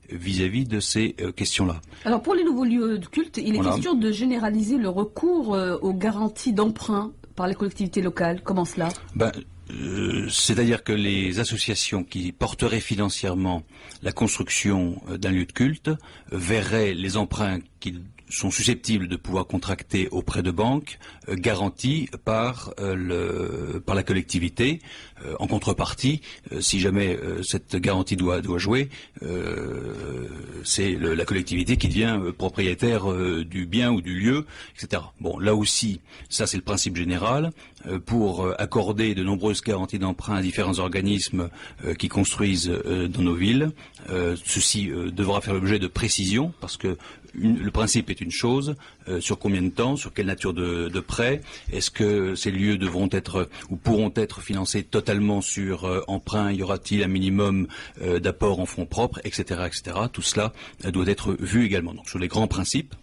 vis-à-vis de ces questions-là. Alors pour les nouveaux lieux de culte, il est question de généraliser le recours aux garanties d'emprunt par les collectivités locales. Comment cela? C'est-à-dire que les associations qui porteraient financièrement la construction d'un lieu de culte verraient les emprunts qu'ils sont susceptibles de pouvoir contracter auprès de banques garantis par la collectivité. En contrepartie, si jamais cette garantie doit jouer, c'est la collectivité qui devient propriétaire du bien ou du lieu, etc. Bon, là aussi, ça c'est le principe général. Pour accorder de nombreuses garanties d'emprunt à différents organismes qui construisent dans nos villes, ceci devra faire l'objet de précisions, parce que le principe est une chose, sur combien de temps, sur quelle nature de prêt, est-ce que ces lieux devront être ou pourront être financés totalement sur emprunt, y aura-t-il un minimum d'apport en fonds propres, etc., etc. Tout cela doit être vu également. Donc sur les grands principes,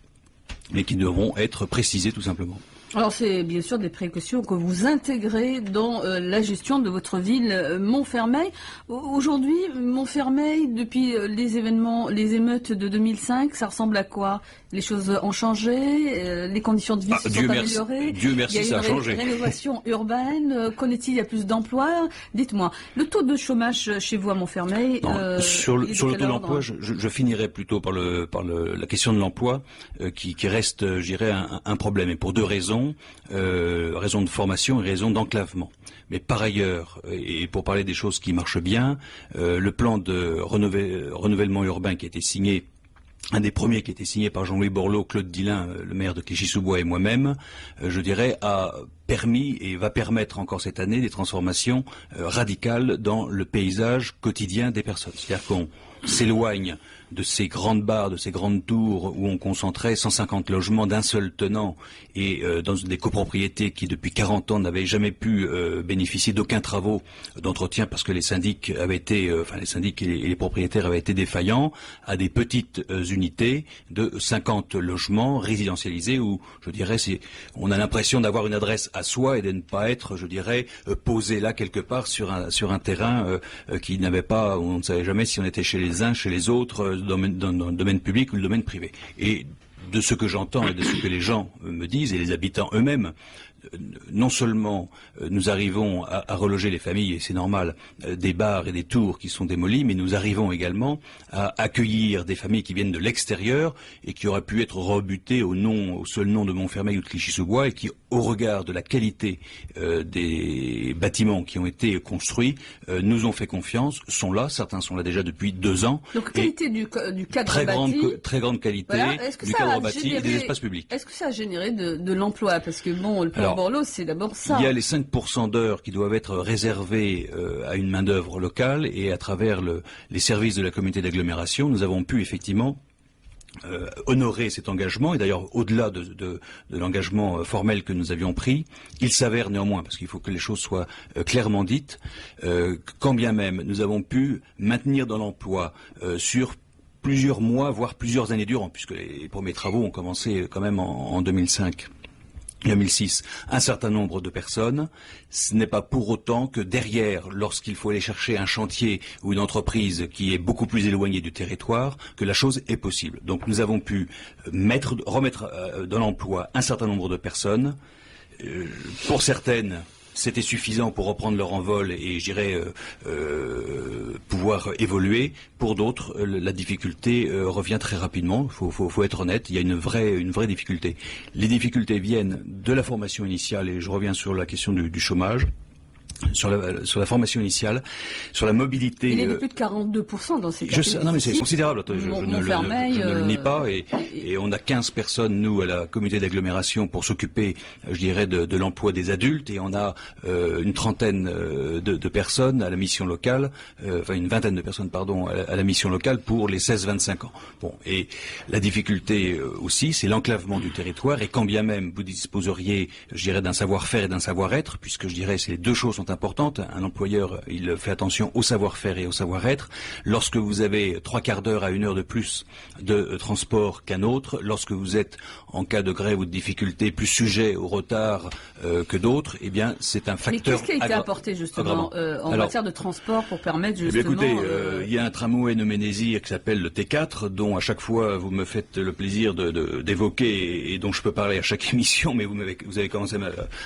mais qui devront être précisés tout simplement. Alors c'est bien sûr des précautions que vous intégrez dans la gestion de votre ville Montfermeil. Aujourd'hui, Montfermeil, depuis les émeutes de 2005, ça ressemble à quoi? Les choses ont changé, les conditions de vie se sont améliorées. Dieu merci, ça a changé. Il y a une rénovation urbaine, qu'en est-il? Il y a plus d'emplois. Dites-moi, le taux de chômage chez vous à Montfermeil, sur le taux d'emploi, je finirai plutôt par la question de l'emploi, qui reste, je dirais, un problème, et pour deux raisons. Raison de formation et raison d'enclavement. Mais par ailleurs, et pour parler des choses qui marchent bien, le plan de renouvellement urbain qui a été signé, un des premiers qui a été signé par Jean-Louis Borloo, Claude Dillin, le maire de Clichy-sous-Bois, et moi-même, je dirais, a permis et va permettre encore cette année des transformations radicales dans le paysage quotidien des personnes. C'est-à-dire qu'on s'éloigne de ces grandes barres, de ces grandes tours où on concentrait 150 logements d'un seul tenant et dans des copropriétés qui depuis 40 ans n'avaient jamais pu bénéficier d'aucun travaux d'entretien parce que les syndics avaient été, les syndics et les propriétaires avaient été défaillants, à des petites unités de 50 logements résidentialisés où, je dirais, on a l'impression d'avoir une adresse à soi et de ne pas être, je dirais, posé là quelque part sur un terrain qui n'avait pas, on ne savait jamais si on était chez les uns, chez les autres, dans le domaine public ou le domaine privé. Et de ce que j'entends et de ce que les gens me disent, et les habitants eux-mêmes, non seulement nous arrivons à reloger les familles, et c'est normal, des bars et des tours qui sont démolis, mais nous arrivons également à accueillir des familles qui viennent de l'extérieur et qui auraient pu être rebutées au seul nom de Montfermeil ou de Clichy-sous-Bois, et qui, au regard de la qualité des bâtiments qui ont été construits, nous ont fait confiance, sont là, certains sont là déjà depuis 2 ans. Donc qualité du cadre bâti. Très grande qualité du cadre bâti et des espaces publics. Est-ce que ça a généré de l'emploi? Parce que bon, le plan Borloo, c'est d'abord ça. Il y a les 5% d'heures qui doivent être réservées à une main-d'œuvre locale, et à travers les services de la communauté d'agglomération, nous avons pu effectivement honorer cet engagement. Et d'ailleurs, au-delà de l'engagement formel que nous avions pris, il s'avère néanmoins, parce qu'il faut que les choses soient clairement dites, quand bien même nous avons pu maintenir dans l'emploi sur plusieurs mois, voire plusieurs années durant, puisque les premiers travaux ont commencé quand même en 2005. 2006, un certain nombre de personnes. Ce n'est pas pour autant que derrière, lorsqu'il faut aller chercher un chantier ou une entreprise qui est beaucoup plus éloignée du territoire, que la chose est possible. Donc nous avons pu remettre dans l'emploi un certain nombre de personnes. Pour certaines, c'était suffisant pour reprendre leur envol et, je dirais, pouvoir évoluer. Pour d'autres, la difficulté revient très rapidement. Faut être honnête, il y a une vraie difficulté. Les difficultés viennent de la formation initiale, et je reviens sur la question du chômage. Sur la formation initiale, sur la mobilité. Il est de plus de 42% dans ces cas. Non mais c'est considérable, je ne le nie pas, et on a 15 personnes, nous, à la communauté d'agglomération, pour s'occuper, je dirais, de l'emploi des adultes, et on a une trentaine de personnes à la mission locale, une vingtaine de personnes, pardon, à la mission locale pour les 16-25 ans. Bon, et la difficulté aussi, c'est l'enclavement du territoire, et quand bien même vous disposeriez, je dirais, d'un savoir-faire et d'un savoir-être, puisque je dirais, ces deux choses sont sont importantes. Un employeur, il fait attention au savoir-faire et au savoir-être. Lorsque vous avez 3/4 d'heure à 1 heure de plus de transport qu'un autre, lorsque vous êtes en cas de grève ou de difficulté plus sujet au retard que d'autres, eh bien c'est un facteur. Mais qu'est-ce qui a été apporté justement en matière de transport pour permettre justement... Écoutez, il y a un tramway Noménésie qui s'appelle le T4, dont à chaque fois vous me faites le plaisir d'évoquer et dont je peux parler à chaque émission, mais vous avez commencé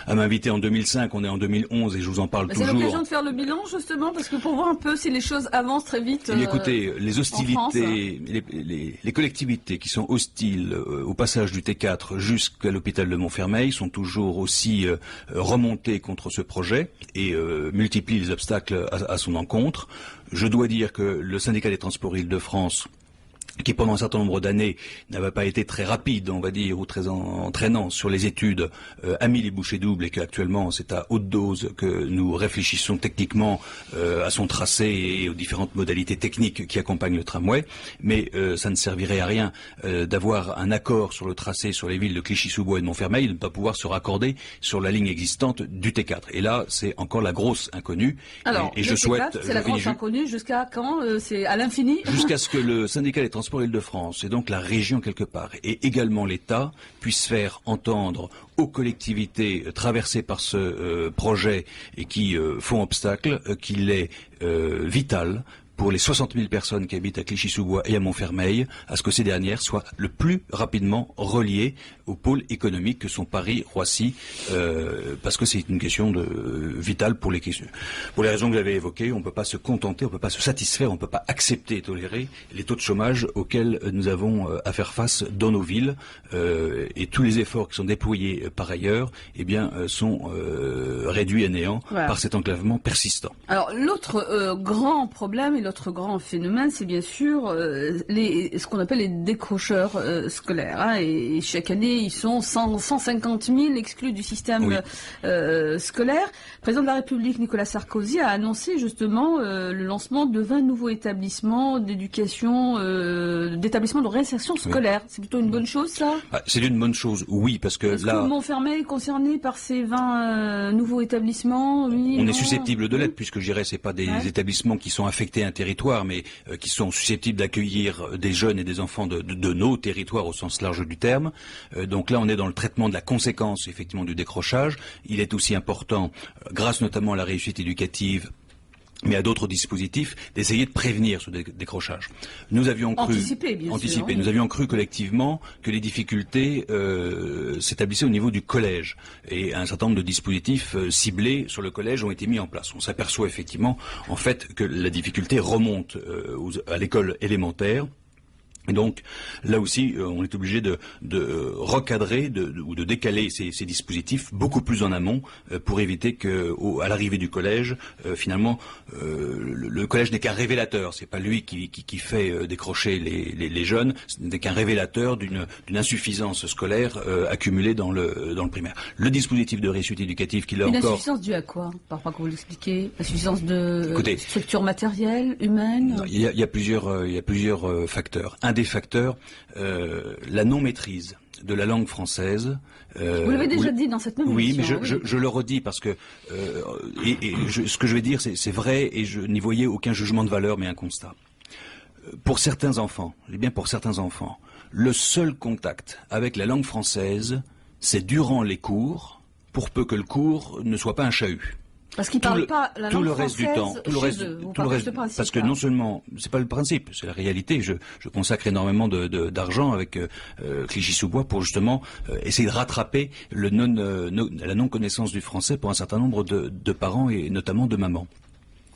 à m'inviter en 2005, on est en 2011 et je vous en parle toujours. C'est l'occasion de faire le bilan justement, parce que pour voir un peu si les choses avancent très vite. Écoutez, les hostilités, les collectivités qui sont hostiles au passage du T4 jusqu'à l'hôpital de Montfermeil sont toujours aussi remontées contre ce projet et multiplient les obstacles à son encontre. Je dois dire que le syndicat des transports Île-de-France, qui pendant un certain nombre d'années n'avait pas été très rapide, on va dire, ou très entraînant sur les études, a mis les bouchées doubles et qu'actuellement c'est à haute dose que nous réfléchissons techniquement à son tracé et aux différentes modalités techniques qui accompagnent le tramway. Mais ça ne servirait à rien d'avoir un accord sur le tracé sur les villes de Clichy-sous-Bois et de Montfermeil et de ne pas pouvoir se raccorder sur la ligne existante du T4. Et là, c'est encore la grosse inconnue. Alors, et je souhaite... C'est la grosse inconnue jusqu'à quand? C'est à l'infini? Jusqu'à ce que le syndicat des transports Île-de-France et donc la région quelque part et également l'État puissent faire entendre aux collectivités traversées par ce projet et qui font obstacle qu'il est vital pour les 60 000 personnes qui habitent à Clichy-sous-Bois et à Montfermeil, à ce que ces dernières soient le plus rapidement reliées au pôle économique que sont Paris, Roissy, parce que c'est une question vitale pour les raisons que j'avais évoquées. On ne peut pas se contenter, on ne peut pas se satisfaire, on ne peut pas accepter et tolérer les taux de chômage auxquels nous avons à faire face dans nos villes, et tous les efforts qui sont déployés par ailleurs, eh bien, sont réduits à néant par cet enclavement persistant. Alors l'autre grand problème et l'autre grand phénomène, c'est bien sûr ce qu'on appelle les décrocheurs scolaires. Hein, et chaque année, ils sont 150 000 exclus du système scolaire. Le président de la République, Nicolas Sarkozy, a annoncé justement le lancement de 20 nouveaux établissements d'éducation, d'établissements de réinsertion scolaire. C'est plutôt une bonne chose, ça? C'est une bonne chose, oui, parce que Est-ce que Montfermeil est concerné par ces 20 nouveaux établissements? Oui, on est susceptible de l'être, puisque je dirais c'est pas des établissements qui sont affectés à un territoire, mais qui sont susceptibles d'accueillir des jeunes et des enfants de nos territoires au sens large du terme. Donc là, on est dans le traitement de la conséquence, effectivement, du décrochage. Il est aussi important, grâce notamment à la réussite éducative, mais à d'autres dispositifs, d'essayer de prévenir ce décrochage. Nous avions cru... Anticiper, bien sûr. Nous avions cru collectivement que les difficultés s'établissaient au niveau du collège. Et un certain nombre de dispositifs ciblés sur le collège ont été mis en place. On s'aperçoit effectivement, en fait, que la difficulté remonte à l'école élémentaire. Et donc, là aussi, on est obligé de recadrer ou de décaler ces dispositifs beaucoup plus en amont pour éviter que, à l'arrivée du collège, finalement, le collège n'est qu'un révélateur. C'est pas lui qui fait décrocher les jeunes. Ce n'est qu'un révélateur d'une insuffisance scolaire accumulée dans le primaire. Le dispositif de réussite éducative qu'il a encore... Une insuffisance due à quoi? Par rapport à que vous l'expliquez. Insuffisance de structure matérielle, humaine? Il y a plusieurs facteurs. Un des facteurs, la non-maîtrise de la langue française. Vous l'avez déjà dit dans cette même émission. Oui, mais je le redis parce que ce que je vais dire, c'est vrai et je n'y voyais aucun jugement de valeur, mais un constat. Pour certains enfants, le seul contact avec la langue française, c'est durant les cours, pour peu que le cours ne soit pas un chahut. Parce qu'ils parlent pas la langue reste du temps, tout le reste, parce que non seulement, c'est pas le principe, c'est la réalité. Je consacre énormément d'argent avec Clichy-sous-Bois pour justement essayer de rattraper la non-connaissance du français pour un certain nombre de parents et notamment de mamans.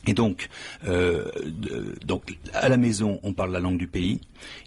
Et donc à la maison, on parle la langue du pays.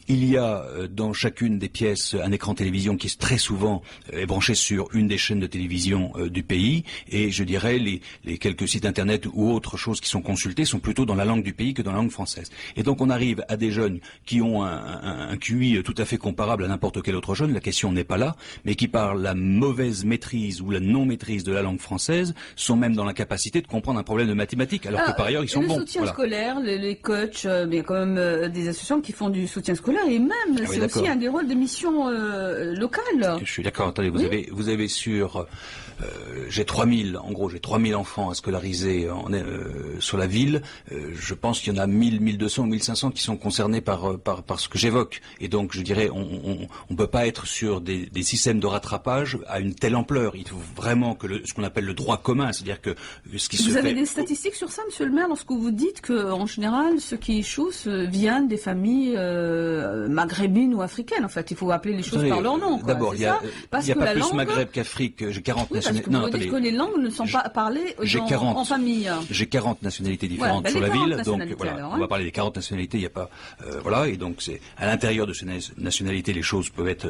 Il y a dans chacune des pièces un écran télévision qui très souvent est branché sur une des chaînes de télévision du pays. Et je dirais les quelques sites internet ou autres choses qui sont consultés sont plutôt dans la langue du pays que dans la langue française. Et donc on arrive à des jeunes qui ont un QI tout à fait comparable à n'importe quel autre jeune. La question n'est pas là, mais qui par la mauvaise maîtrise ou la non-maîtrise de la langue française sont même dans l'incapacité de comprendre un problème de mathématiques. Alors que par ailleurs, ils sont bons. Le soutien scolaire, les coachs, il y a quand même des associations qui font du soutien scolaire et même, c'est aussi un des rôles de mission locale. Je suis d'accord. Attendez, vous avez sur... j'ai 3000 enfants à scolariser sur la ville. Je pense qu'il y en a 1000, 1200 ou 1500 qui sont concernés par ce que j'évoque. Et donc, je dirais, on peut pas être sur des systèmes de rattrapage à une telle ampleur. Il faut vraiment que ce qu'on appelle le droit commun, c'est-à-dire que ce qui se fait... Vous avez des statistiques sur ça, monsieur le maire, lorsque vous dites que, en général, ceux qui échouent viennent des familles maghrébines ou africaines. En fait, il faut appeler les choses par leur nom. D'abord, il y a pas plus Maghreb qu'Afrique. J'ai 40 nationalités. Vous dites que les langues ne sont pas parlées en famille. J'ai 40 nationalités différentes sur la ville, donc voilà, on va parler des 40 nationalités. Il n'y a pas, voilà, et donc c'est à l'intérieur de ces nationalités, les choses peuvent être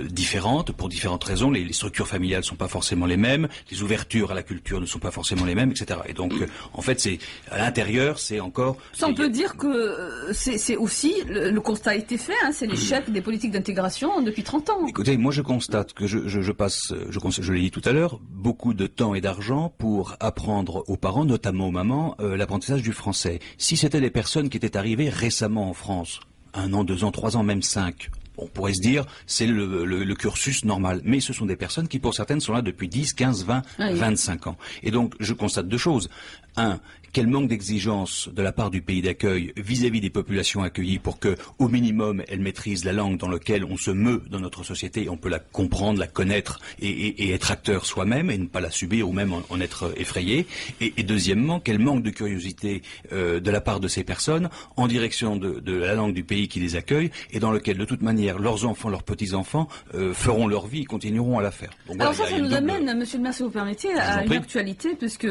différentes pour différentes raisons. Les structures familiales sont pas forcément les mêmes, les ouvertures à la culture ne sont pas forcément les mêmes, etc. Et donc, en fait, c'est à l'intérieur, c'est encore. Ça, on peut dire que c'est aussi le constat a été fait. Hein, c'est l'échec des politiques d'intégration depuis 30 ans. Écoutez, moi, je constate que je passe, je l'ai dit tout à l'heure, beaucoup de temps et d'argent pour apprendre aux parents, notamment aux mamans, l'apprentissage du français. Si c'était des personnes qui étaient arrivées récemment en France, 1 an, 2 ans, 3 ans, même 5, on pourrait se dire, c'est le cursus normal. Mais ce sont des personnes qui, pour certaines, sont là depuis 10, 15, 20, 25 ans. Et donc, je constate 2 choses. 1, quel manque d'exigence de la part du pays d'accueil vis-à-vis des populations accueillies pour que, au minimum, elles maîtrisent la langue dans laquelle on se meut dans notre société, et on peut la comprendre, la connaître et être acteur soi-même et ne pas la subir ou même en être effrayé. Et deuxièmement, quel manque de curiosité de la part de ces personnes en direction de la langue du pays qui les accueille et dans lequel, de toute manière, leurs enfants, leurs petits-enfants feront leur vie et continueront à la faire. Donc, alors voilà, ça nous amène, monsieur le maire, si vous permettez, à une actualité, puisque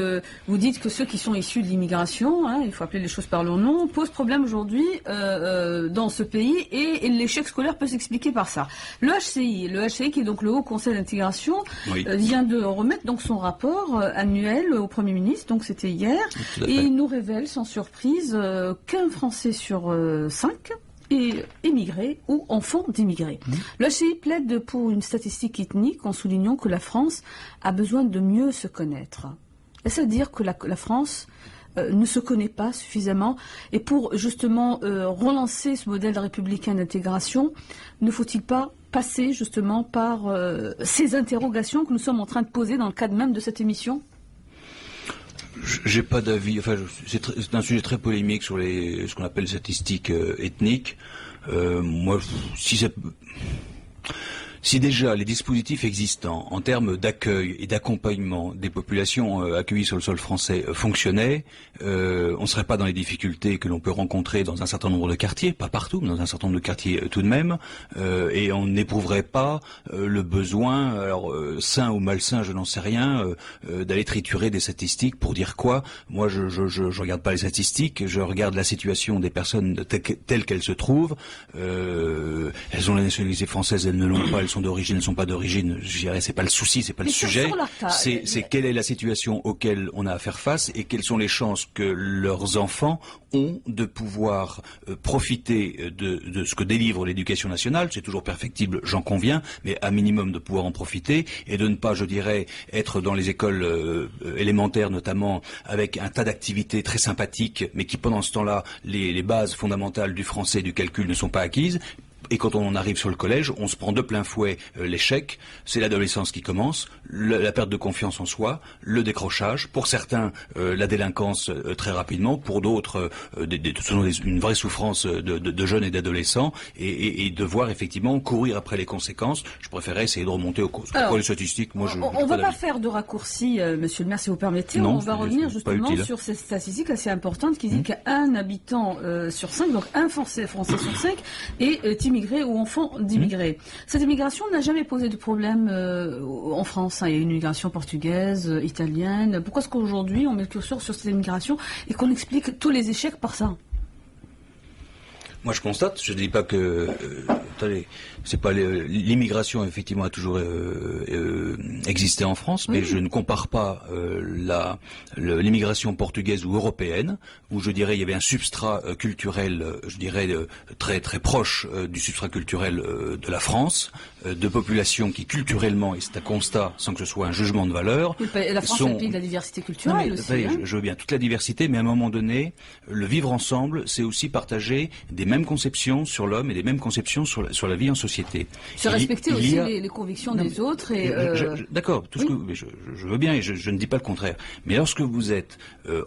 vous dites que ceux qui sont issus de l'immigration, il faut appeler les choses par leur nom, posent problème aujourd'hui dans ce pays et l'échec scolaire peut s'expliquer par ça. Le HCI qui est donc le Haut Conseil d'intégration, vient de remettre donc son rapport annuel au Premier ministre, donc c'était hier, et il nous révèle sans surprise qu'un Français sur 5 est émigré ou enfant d'immigrés. Le HCI plaide pour une statistique ethnique en soulignant que la France a besoin de mieux se connaître. Est-ce à dire que la France ne se connaît pas suffisamment et pour justement relancer ce modèle républicain d'intégration, ne faut-il pas passer justement par ces interrogations que nous sommes en train de poser dans le cadre même de cette émission ? J'ai pas d'avis. Enfin, c'est un sujet très polémique sur ce qu'on appelle les statistiques ethniques. Moi, si déjà les dispositifs existants en termes d'accueil et d'accompagnement des populations accueillies sur le sol français fonctionnaient, on ne serait pas dans les difficultés que l'on peut rencontrer dans un certain nombre de quartiers, pas partout, mais dans un certain nombre de quartiers tout de même, et on n'éprouverait pas le besoin, alors sain ou malsain, je n'en sais rien, d'aller triturer des statistiques pour dire quoi. Moi, je regarde pas les statistiques, je regarde la situation des personnes telles qu'elles se trouvent. Elles ont la nationalité française, elles ne l'ont pas, elles sont d'origine, elles ne sont pas d'origine, je dirais, c'est pas le souci, c'est pas le sujet. C'est quelle est la situation auquel on a à faire face et quelles sont les chances que leurs enfants ont de pouvoir profiter de ce que délivre l'éducation nationale. C'est toujours perfectible, j'en conviens, mais à minimum de pouvoir en profiter et de ne pas, je dirais, être dans les écoles élémentaires notamment avec un tas d'activités très sympathiques, mais qui pendant ce temps-là, les bases fondamentales du français et du calcul ne sont pas acquises. Et quand on arrive sur le collège, on se prend de plein fouet l'échec, c'est l'adolescence qui commence, la perte de confiance en soi, le décrochage, pour certains la délinquance très rapidement, pour d'autres une vraie souffrance de jeunes et d'adolescents, et devoir effectivement courir après les conséquences. Je préférais essayer de remonter aux causes. Pour les statistiques, moi on ne va pas faire de raccourci, monsieur le maire, si vous permettez, on va revenir justement sur ces statistiques assez importantes qui disent qu'un habitant sur 5, donc un Français sur 5, est immigrés ou enfants d'immigrés. Cette immigration n'a jamais posé de problème en France. Il y a une immigration portugaise, italienne. Pourquoi est-ce qu'aujourd'hui on met le curseur sur cette immigration et qu'on explique tous les échecs par ça ? Moi, je constate, je ne dis pas que... attendez, c'est pas l'immigration, effectivement, a toujours existé en France, mais je ne compare pas l'immigration portugaise ou européenne, où je dirais il y avait un substrat culturel, je dirais, très très proche du substrat culturel de la France, de populations qui culturellement, et c'est un constat, sans que ce soit un jugement de valeur... Oui, la France est le pays de la diversité culturelle aussi. Je veux bien toute la diversité, mais à un moment donné, le vivre ensemble, c'est aussi partager des mêmes conceptions sur l'homme et des mêmes conceptions sur la vie en société. Se respecter aussi les convictions des autres. D'accord, tout ce que je veux bien et je ne dis pas le contraire. Mais lorsque vous êtes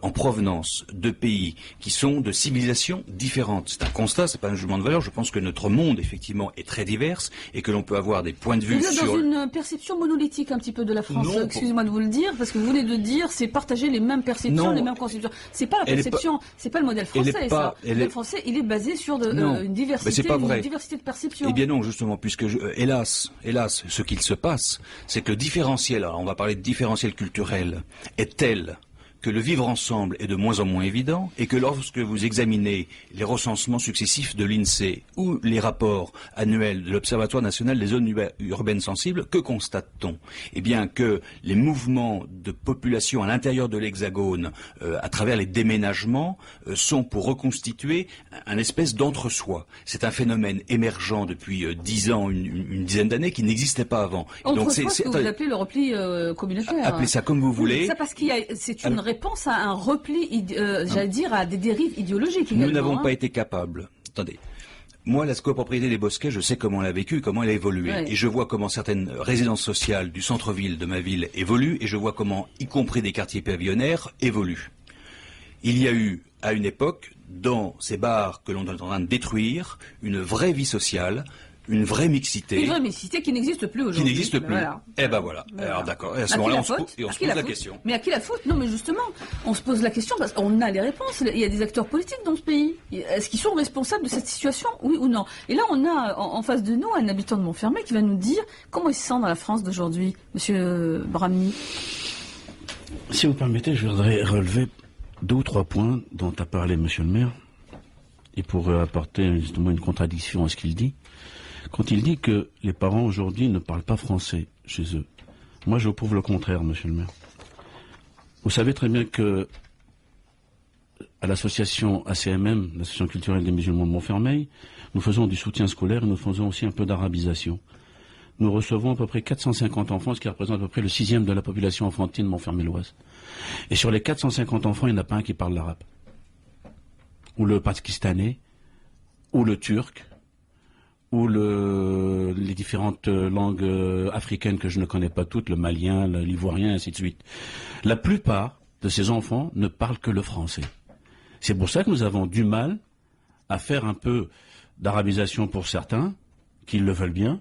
en provenance de pays qui sont de civilisations différentes, c'est un constat, c'est pas un jugement de valeur. Je pense que notre monde effectivement est très divers et que l'on peut avoir des points de vue. Vous êtes dans une perception monolithique un petit peu de la France. Excusez-moi de vous le dire, parce que vous venez de dire, c'est partager les mêmes perceptions, les mêmes conceptions. C'est pas la perception, c'est pas le modèle français. Le modèle français, il est basé sur une diversité, une diversité de perceptions. Eh bien non, justement, puisque hélas, ce qu'il se passe, c'est que le différentiel, alors on va parler de différentiel culturel, est tel que le vivre ensemble est de moins en moins évident et que lorsque vous examinez les recensements successifs de l'INSEE ou les rapports annuels de l'Observatoire national des zones urbaines sensibles, que constate-t-on? Eh bien que les mouvements de population à l'intérieur de l'Hexagone, à travers les déménagements, sont pour reconstituer un espèce d'entre-soi. C'est un phénomène émergent depuis 10 ans, une dizaine d'années, qui n'existait pas avant. Donc c'est ce que vous appelez le repli communautaire. Appelez ça comme vous voulez. Ça parce c'est une réponse à un repli, j'allais dire, à des dérives idéologiques. Nous n'avons pas été capables. Attendez. Moi, la copropriété des Bosquets, je sais comment elle a vécu, comment elle a évolué. Ouais. Et je vois comment certaines résidences sociales du centre-ville de ma ville évoluent, et je vois comment, y compris des quartiers pavillonnaires, évoluent. Il y a eu, à une époque, dans ces bars que l'on est en train de détruire, une vraie vie sociale, une vraie mixité. Une vraie mixité qui n'existe plus aujourd'hui. Qui n'existe plus. Voilà. Eh ben voilà. Alors d'accord. Et à ce moment-là, on se pose la question. Mais à qui la faute? Non, mais justement, on se pose la question parce qu'on a les réponses. Il y a des acteurs politiques dans ce pays. Est-ce qu'ils sont responsables de cette situation, oui ou non? Et là, on a en face de nous un habitant de Montfermeil qui va nous dire comment il se sent dans la France d'aujourd'hui, Monsieur Bramny. Si vous permettez, je voudrais relever 2 ou 3 points dont a parlé Monsieur le maire, et pour apporter justement une contradiction à ce qu'il dit. Quand il dit que les parents aujourd'hui ne parlent pas français chez eux, moi je prouve le contraire, monsieur le maire. Vous savez très bien que à l'association ACMM, l'association culturelle des musulmans de Montfermeil, nous faisons du soutien scolaire et nous faisons aussi un peu d'arabisation. Nous recevons à peu près 450 enfants, ce qui représente à peu près le 6e de la population enfantine montfermeilloise. Et sur les 450 enfants, il n'y en a pas un qui parle l'arabe. Ou le pakistanais, ou le turc, ou les différentes langues africaines que je ne connais pas toutes, le malien, l'ivoirien, ainsi de suite. La plupart de ces enfants ne parlent que le français. C'est pour ça que nous avons du mal à faire un peu d'arabisation pour certains, qui le veulent bien,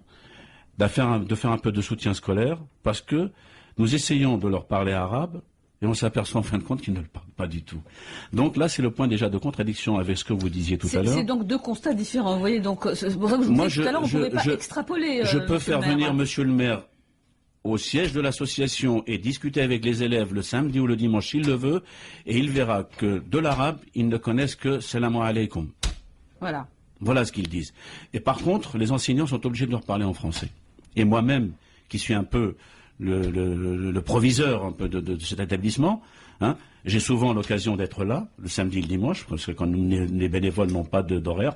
de faire un peu de soutien scolaire, parce que nous essayons de leur parler arabe, et on s'aperçoit en fin de compte qu'ils ne le parlent pas du tout. Donc là, c'est le point déjà de contradiction avec ce que vous disiez tout à l'heure. C'est donc 2 constats différents, vous voyez. Donc c'est pour ça que je vous disais tout à l'heure, on ne pouvait pas extrapoler. Je peux faire venir Monsieur le maire au siège de l'association et discuter avec les élèves le samedi ou le dimanche s'il le veut, et il verra que de l'arabe, ils ne connaissent que salam alaykoum. Voilà. Voilà ce qu'ils disent. Et par contre, les enseignants sont obligés de leur parler en français. Et moi-même, qui suis un peu le proviseur un peu de cet établissement, hein, j'ai souvent l'occasion d'être là, le samedi et le dimanche, parce que quand les bénévoles n'ont pas d'horaire,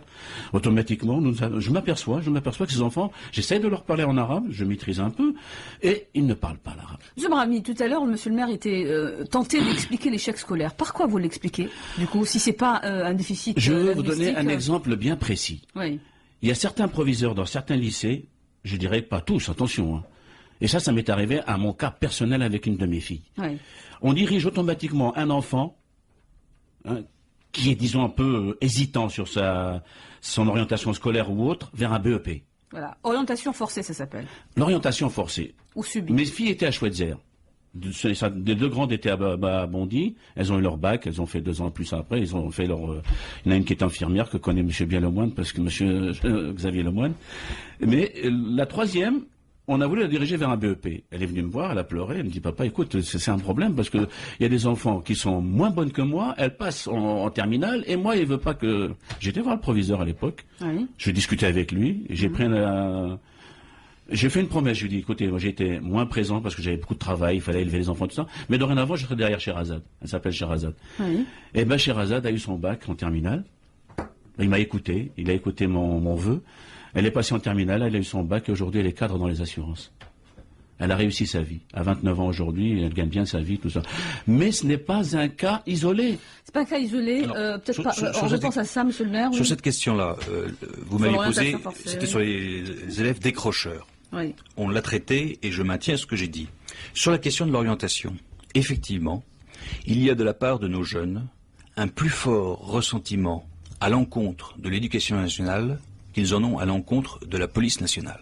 automatiquement, je m'aperçois que ces enfants, j'essaie de leur parler en arabe, je maîtrise un peu, et ils ne parlent pas l'arabe. Monsieur Bramny, tout à l'heure, monsieur le maire était tenté d'expliquer l'échec scolaire. Par quoi vous l'expliquez, du coup, si c'est pas un déficit Je vais vous donner un exemple bien précis. Oui. Il y a certains proviseurs dans certains lycées, je dirais pas tous, attention, hein. Et ça m'est arrivé à mon cas personnel avec une de mes filles. Oui. On dirige automatiquement un enfant, hein, qui est, disons, un peu hésitant sur son orientation scolaire ou autre, vers un BEP. Voilà. Orientation forcée, ça s'appelle. L'orientation forcée. Ou subie. Mes filles étaient à Schweitzer. Les 2 grandes étaient à Bondy. Elles ont eu leur bac. Elles ont fait 2 ans plus après. Ils ont fait leur. Il y en a une qui est infirmière que connaît M. bien Lemoine, parce que M. Xavier Lemoine. Mais la 3e on a voulu la diriger vers un BEP. Elle est venue me voir, elle a pleuré, elle me dit, papa, écoute, c'est un problème parce que il y a des enfants qui sont moins bonnes que moi, elles passent en terminale, et moi, il veut pas que... J'étais voir le proviseur à l'époque, Oui. je discutais avec lui, et j'ai fait une promesse, je lui ai dit, écoutez, moi j'étais moins présent parce que j'avais beaucoup de travail, il fallait élever les enfants, tout ça, mais dorénavant, je serai derrière Sherazade. Elle s'appelle Sherazade. Oui. Et ben Sherazade a eu son bac en terminale. Il m'a écouté, il a écouté mon vœu. Elle est passée en terminale, elle a eu son bac et aujourd'hui elle est cadre dans les assurances. Elle a réussi sa vie. À 29 ans aujourd'hui, elle gagne bien sa vie, tout ça. Mais ce n'est pas un cas isolé. C'est pas un cas isolé. Peut-être pas. Je pense à ça, monsieur le maire. Sur Oui. cette question-là, vous m'avez posé, c'était sur les élèves décrocheurs. Oui. On l'a traité et je maintiens ce que j'ai dit. Sur la question de l'orientation, effectivement, il y a de la part de nos jeunes un plus fort ressentiment à l'encontre de l'éducation nationale qu'ils en ont à l'encontre de la police nationale.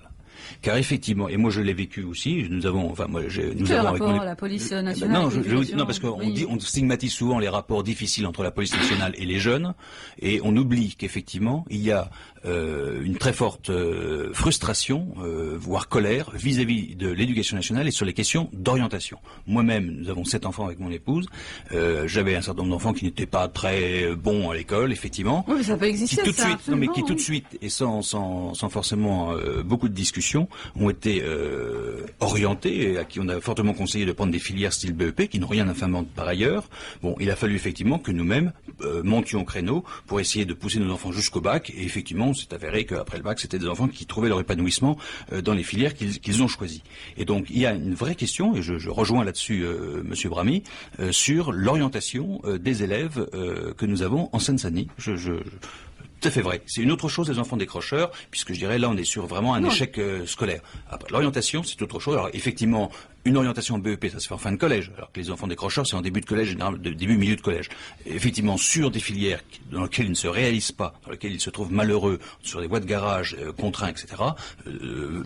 Car effectivement, et moi je l'ai vécu aussi, nous avons, enfin moi, nous Quel avons rapport avec à la police nationale? non, parce qu'on oui. on stigmatise souvent les rapports difficiles entre la police nationale et les jeunes, et on oublie qu'effectivement il y a une très forte frustration, voire colère, vis-à-vis de l'éducation nationale et sur les questions d'orientation. Moi-même, nous avons 7 enfants avec mon épouse. J'avais un certain nombre d'enfants qui n'étaient pas très bons à l'école, effectivement. Oui, mais ça peut exister, Qui tout de suite, non, mais qui absolument, tout de oui. suite et sans forcément beaucoup de discussions, ont été orientés et à qui on a fortement conseillé de prendre des filières style BEP qui n'ont rien d'infamant par ailleurs. Bon, il a fallu effectivement que nous-mêmes montions au créneau pour essayer de pousser nos enfants jusqu'au bac et effectivement, c'est avéré qu'après le bac, c'était des enfants qui trouvaient leur épanouissement dans les filières qu'ils ont choisies. Et donc, il y a une vraie question, et je rejoins là-dessus Monsieur Bramy, sur l'orientation des élèves que nous avons en Seine-Saint-Denis. Tout à fait vrai. C'est une autre chose, les enfants décrocheurs, puisque je dirais là, on est sur vraiment un échec scolaire. Après, l'orientation, c'est autre chose. Alors, effectivement, une orientation BEP, ça se fait en fin de collège, alors que les enfants décrocheurs, c'est en début de collège, généralement, milieu de collège. Et effectivement, sur des filières dans lesquelles ils ne se réalisent pas, dans lesquelles ils se trouvent malheureux, sur des voies de garage contraints, etc.,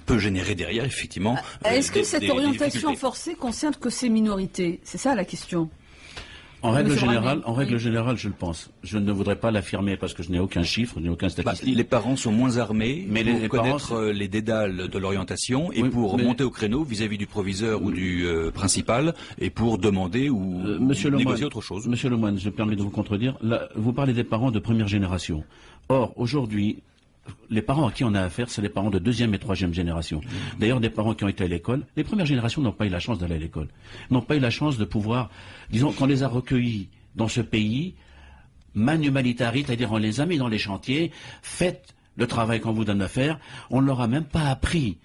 peut générer derrière, effectivement... Est-ce que cette orientation difficultés. forcée concerne que ces minorités? C'est ça la question. En règle Monsieur générale, Bramy, générale, je le pense. Je ne voudrais pas l'affirmer parce que je n'ai aucun chiffre, je n'ai aucun statistique. Les parents sont moins armés Mais pour les connaître parents, les dédales de l'orientation et Oui, pour mais- monter au créneau vis-à-vis du proviseur ou du principal et pour demander ou Monsieur négocier Lemoine, autre chose. Monsieur Lemoine, je me permets de vous contredire. Là, vous parlez des parents de première génération. Or, aujourd'hui, les parents à qui on a affaire, c'est les parents de deuxième et troisième génération. D'ailleurs, des parents qui ont été à l'école, les premières générations n'ont pas eu la chance d'aller à l'école. N'ont pas eu la chance de pouvoir, disons, qu'on les a recueillis dans ce pays, manu militari, c'est-à-dire on les a mis dans les chantiers, faites le travail qu'on vous donne à faire, on ne leur a même pas appris.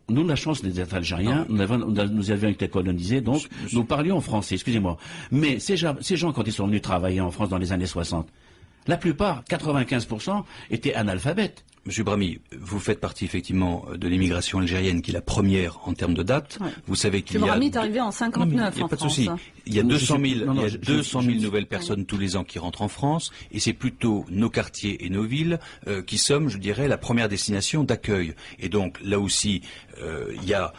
Nous, la chance d'être Algériens, nous avions été colonisés, donc nous parlions français, excusez-moi. Mais ces gens, quand ils sont venus travailler en France dans les années 60, la plupart, 95%, étaient analphabètes. Monsieur Bramy, vous faites partie effectivement de l'immigration algérienne qui est la première en termes de date. Ouais. Vous savez qu'il y a... Bramy est arrivé en 59 Non, mais il y a en pas de France. souci. Hein. Il y a 200 000, Non, il y a je- 200 000 je- nouvelles personnes tous les ans qui rentrent en France, et c'est plutôt nos quartiers et nos villes qui sommes, je dirais, la première destination d'accueil. Et donc là aussi, il y a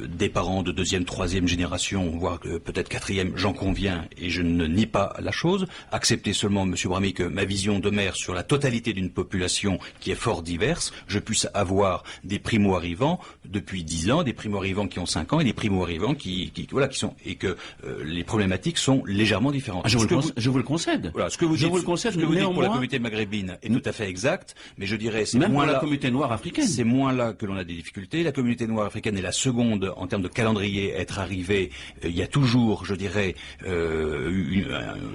des parents de deuxième, troisième génération, voire peut-être quatrième, j'en conviens, et je ne nie pas la chose. Acceptez seulement, Monsieur Bramy, que ma vision de maire sur la totalité d'une population qui est fort diverse, je puisse avoir des primo-arrivants depuis 10 ans, des primo-arrivants qui ont 5 ans, et des primo-arrivants qui sont, et que les problématiques sont légèrement différentes. Ah, je vous le concède. Voilà, ce que vous Je dites, vous le concède, ce que vous dites pour la néanmoins- communauté maghrébine est tout à fait exact, mais je dirais c'est Même moins pour la là, communauté noire africaine. c'est moins là que l'on a des difficultés. La communauté noire africaine est la seconde en termes de calendrier à être arrivée. Il y a toujours, je dirais,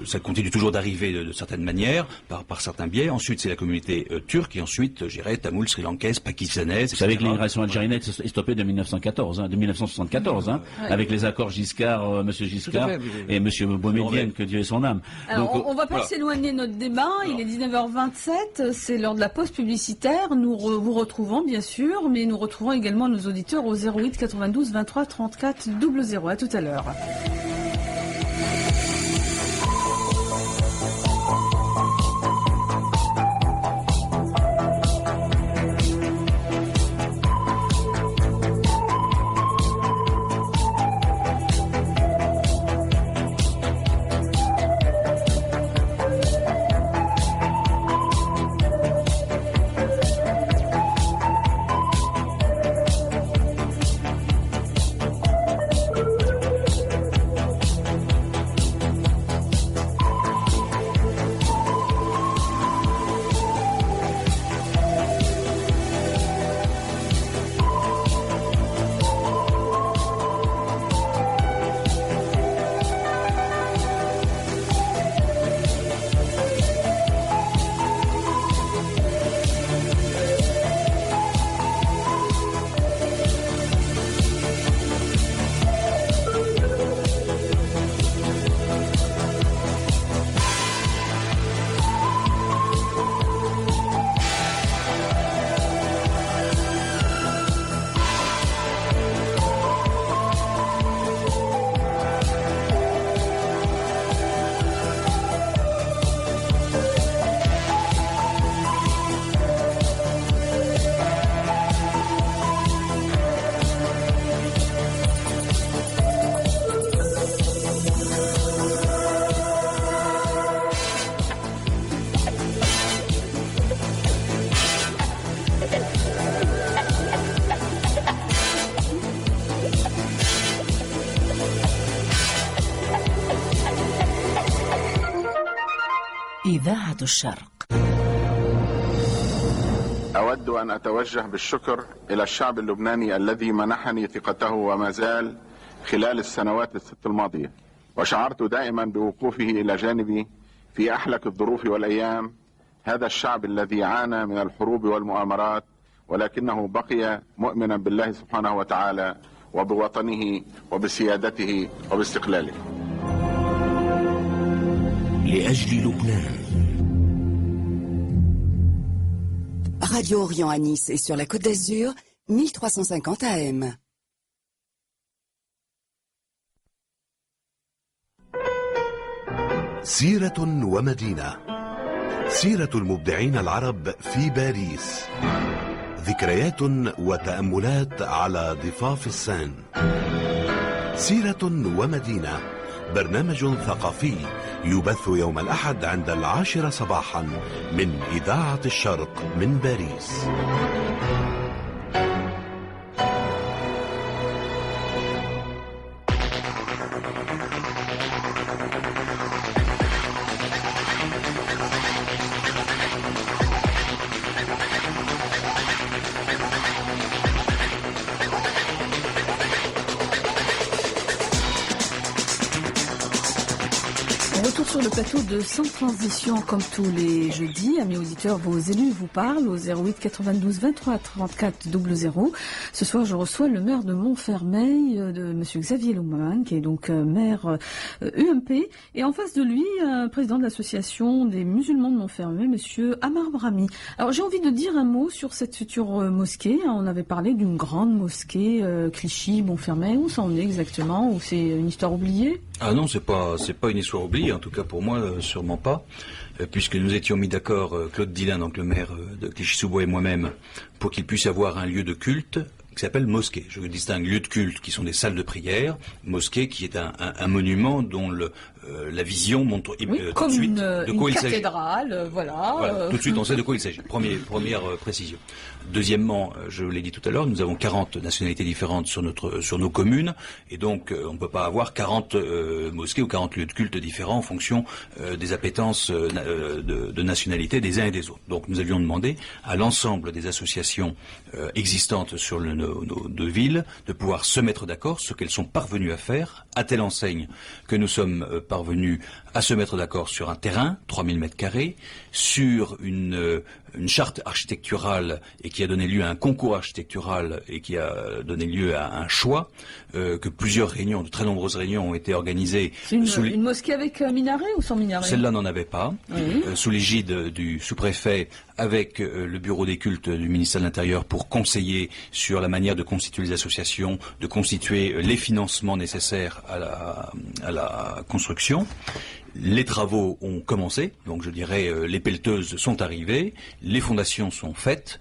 ça continue toujours d'arriver de certaines manières, par certains biais. Ensuite, c'est la communauté turque et ensuite, je dirais, tamoul, sri-lankaise, pakistanaise. Vous savez que etc. l'immigration algérienne est stoppée de 1914, de 1974, avec les accords Giscard, Monsieur Giscard Tout à fait, et Monsieur Boumedienne, que Dieu ait son âme. Alors, Donc, on va pas voilà. s'éloigner de notre débat. Il est 19h27. C'est l'heure de la pause publicitaire. Nous vous retrouvons, bien sûr, mais nous retrouvons également nos auditeurs au 08 92 23 34 00. À tout à l'heure. إذاعة الشرق. أود أن أتوجه بالشكر إلى الشعب اللبناني الذي منحني ثقته وما زال خلال السنوات الست الماضية، وشعرت دائما بوقوفه إلى جانبي في أحلك الظروف والأيام. هذا الشعب الذي عانى من الحروب والمؤامرات ولكنه بقي مؤمنا بالله سبحانه وتعالى وبوطنه وبسيادته وباستقلاله. لأجل لبنان. Radio Orient à Nice et sur la Côte d'Azur, 1350 AM. سيرة ومدينة. سيرة المبدعين العرب في باريس. ذكريات وتأملات على ضفاف السين. سيرة ومدينة، برنامج ثقافي يبث يوم الأحد عند 10 صباحا من إذاعة الشرق من باريس. Retour sur le plateau de Sans Transition, comme tous les jeudis. Amis auditeurs, vos élus vous parlent au 08 92 23 34 00. Ce soir, je reçois le maire de Montfermeil, de Monsieur Xavier Louman, qui est donc maire UMP. Et en face de lui, président de l'association des musulmans de Montfermeil, Monsieur Amar Brahmi. Alors, j'ai envie de dire un mot sur cette future mosquée. On avait parlé d'une grande mosquée, Clichy, Montfermeil. Où ça en est exactement? Ou c'est une histoire oubliée? Ah non, c'est pas une histoire oubliée, en tout cas pour moi, sûrement pas, puisque nous étions mis d'accord, Claude Dillin, donc le maire de Clichy-sous-Bois et moi-même, pour qu'il puisse avoir un lieu de culte qui s'appelle mosquée. Je distingue lieu de culte qui sont des salles de prière, mosquée qui est un monument dont la vision montre tout de suite de quoi il s'agit. Cathédrale, voilà. Tout de suite on sait de quoi il s'agit. Première précision. Deuxièmement, je l'ai dit tout à l'heure, nous avons 40 nationalités différentes sur nos communes, et donc on ne peut pas avoir 40 mosquées ou 40 lieux de culte différents en fonction des appétences de nationalité des uns et des autres. Donc nous avions demandé à l'ensemble des associations existantes sur nos deux villes de pouvoir se mettre d'accord, ce qu'elles sont parvenues à faire, à telle enseigne que nous sommes parvenus à se mettre d'accord sur un terrain, 3000 m², sur une charte architecturale et qui a donné lieu à un concours architectural et qui a donné lieu à un choix, que plusieurs réunions, de très nombreuses réunions ont été organisées. C'est une mosquée avec minaret ou sans minaret? Celle-là n'en avait pas, oui. Sous l'égide du sous-préfet avec le bureau des cultes du ministère de l'Intérieur pour conseiller sur la manière de constituer les associations, de constituer les financements nécessaires à la construction. Les travaux ont commencé, donc je dirais les pelleteuses sont arrivées, les fondations sont faites.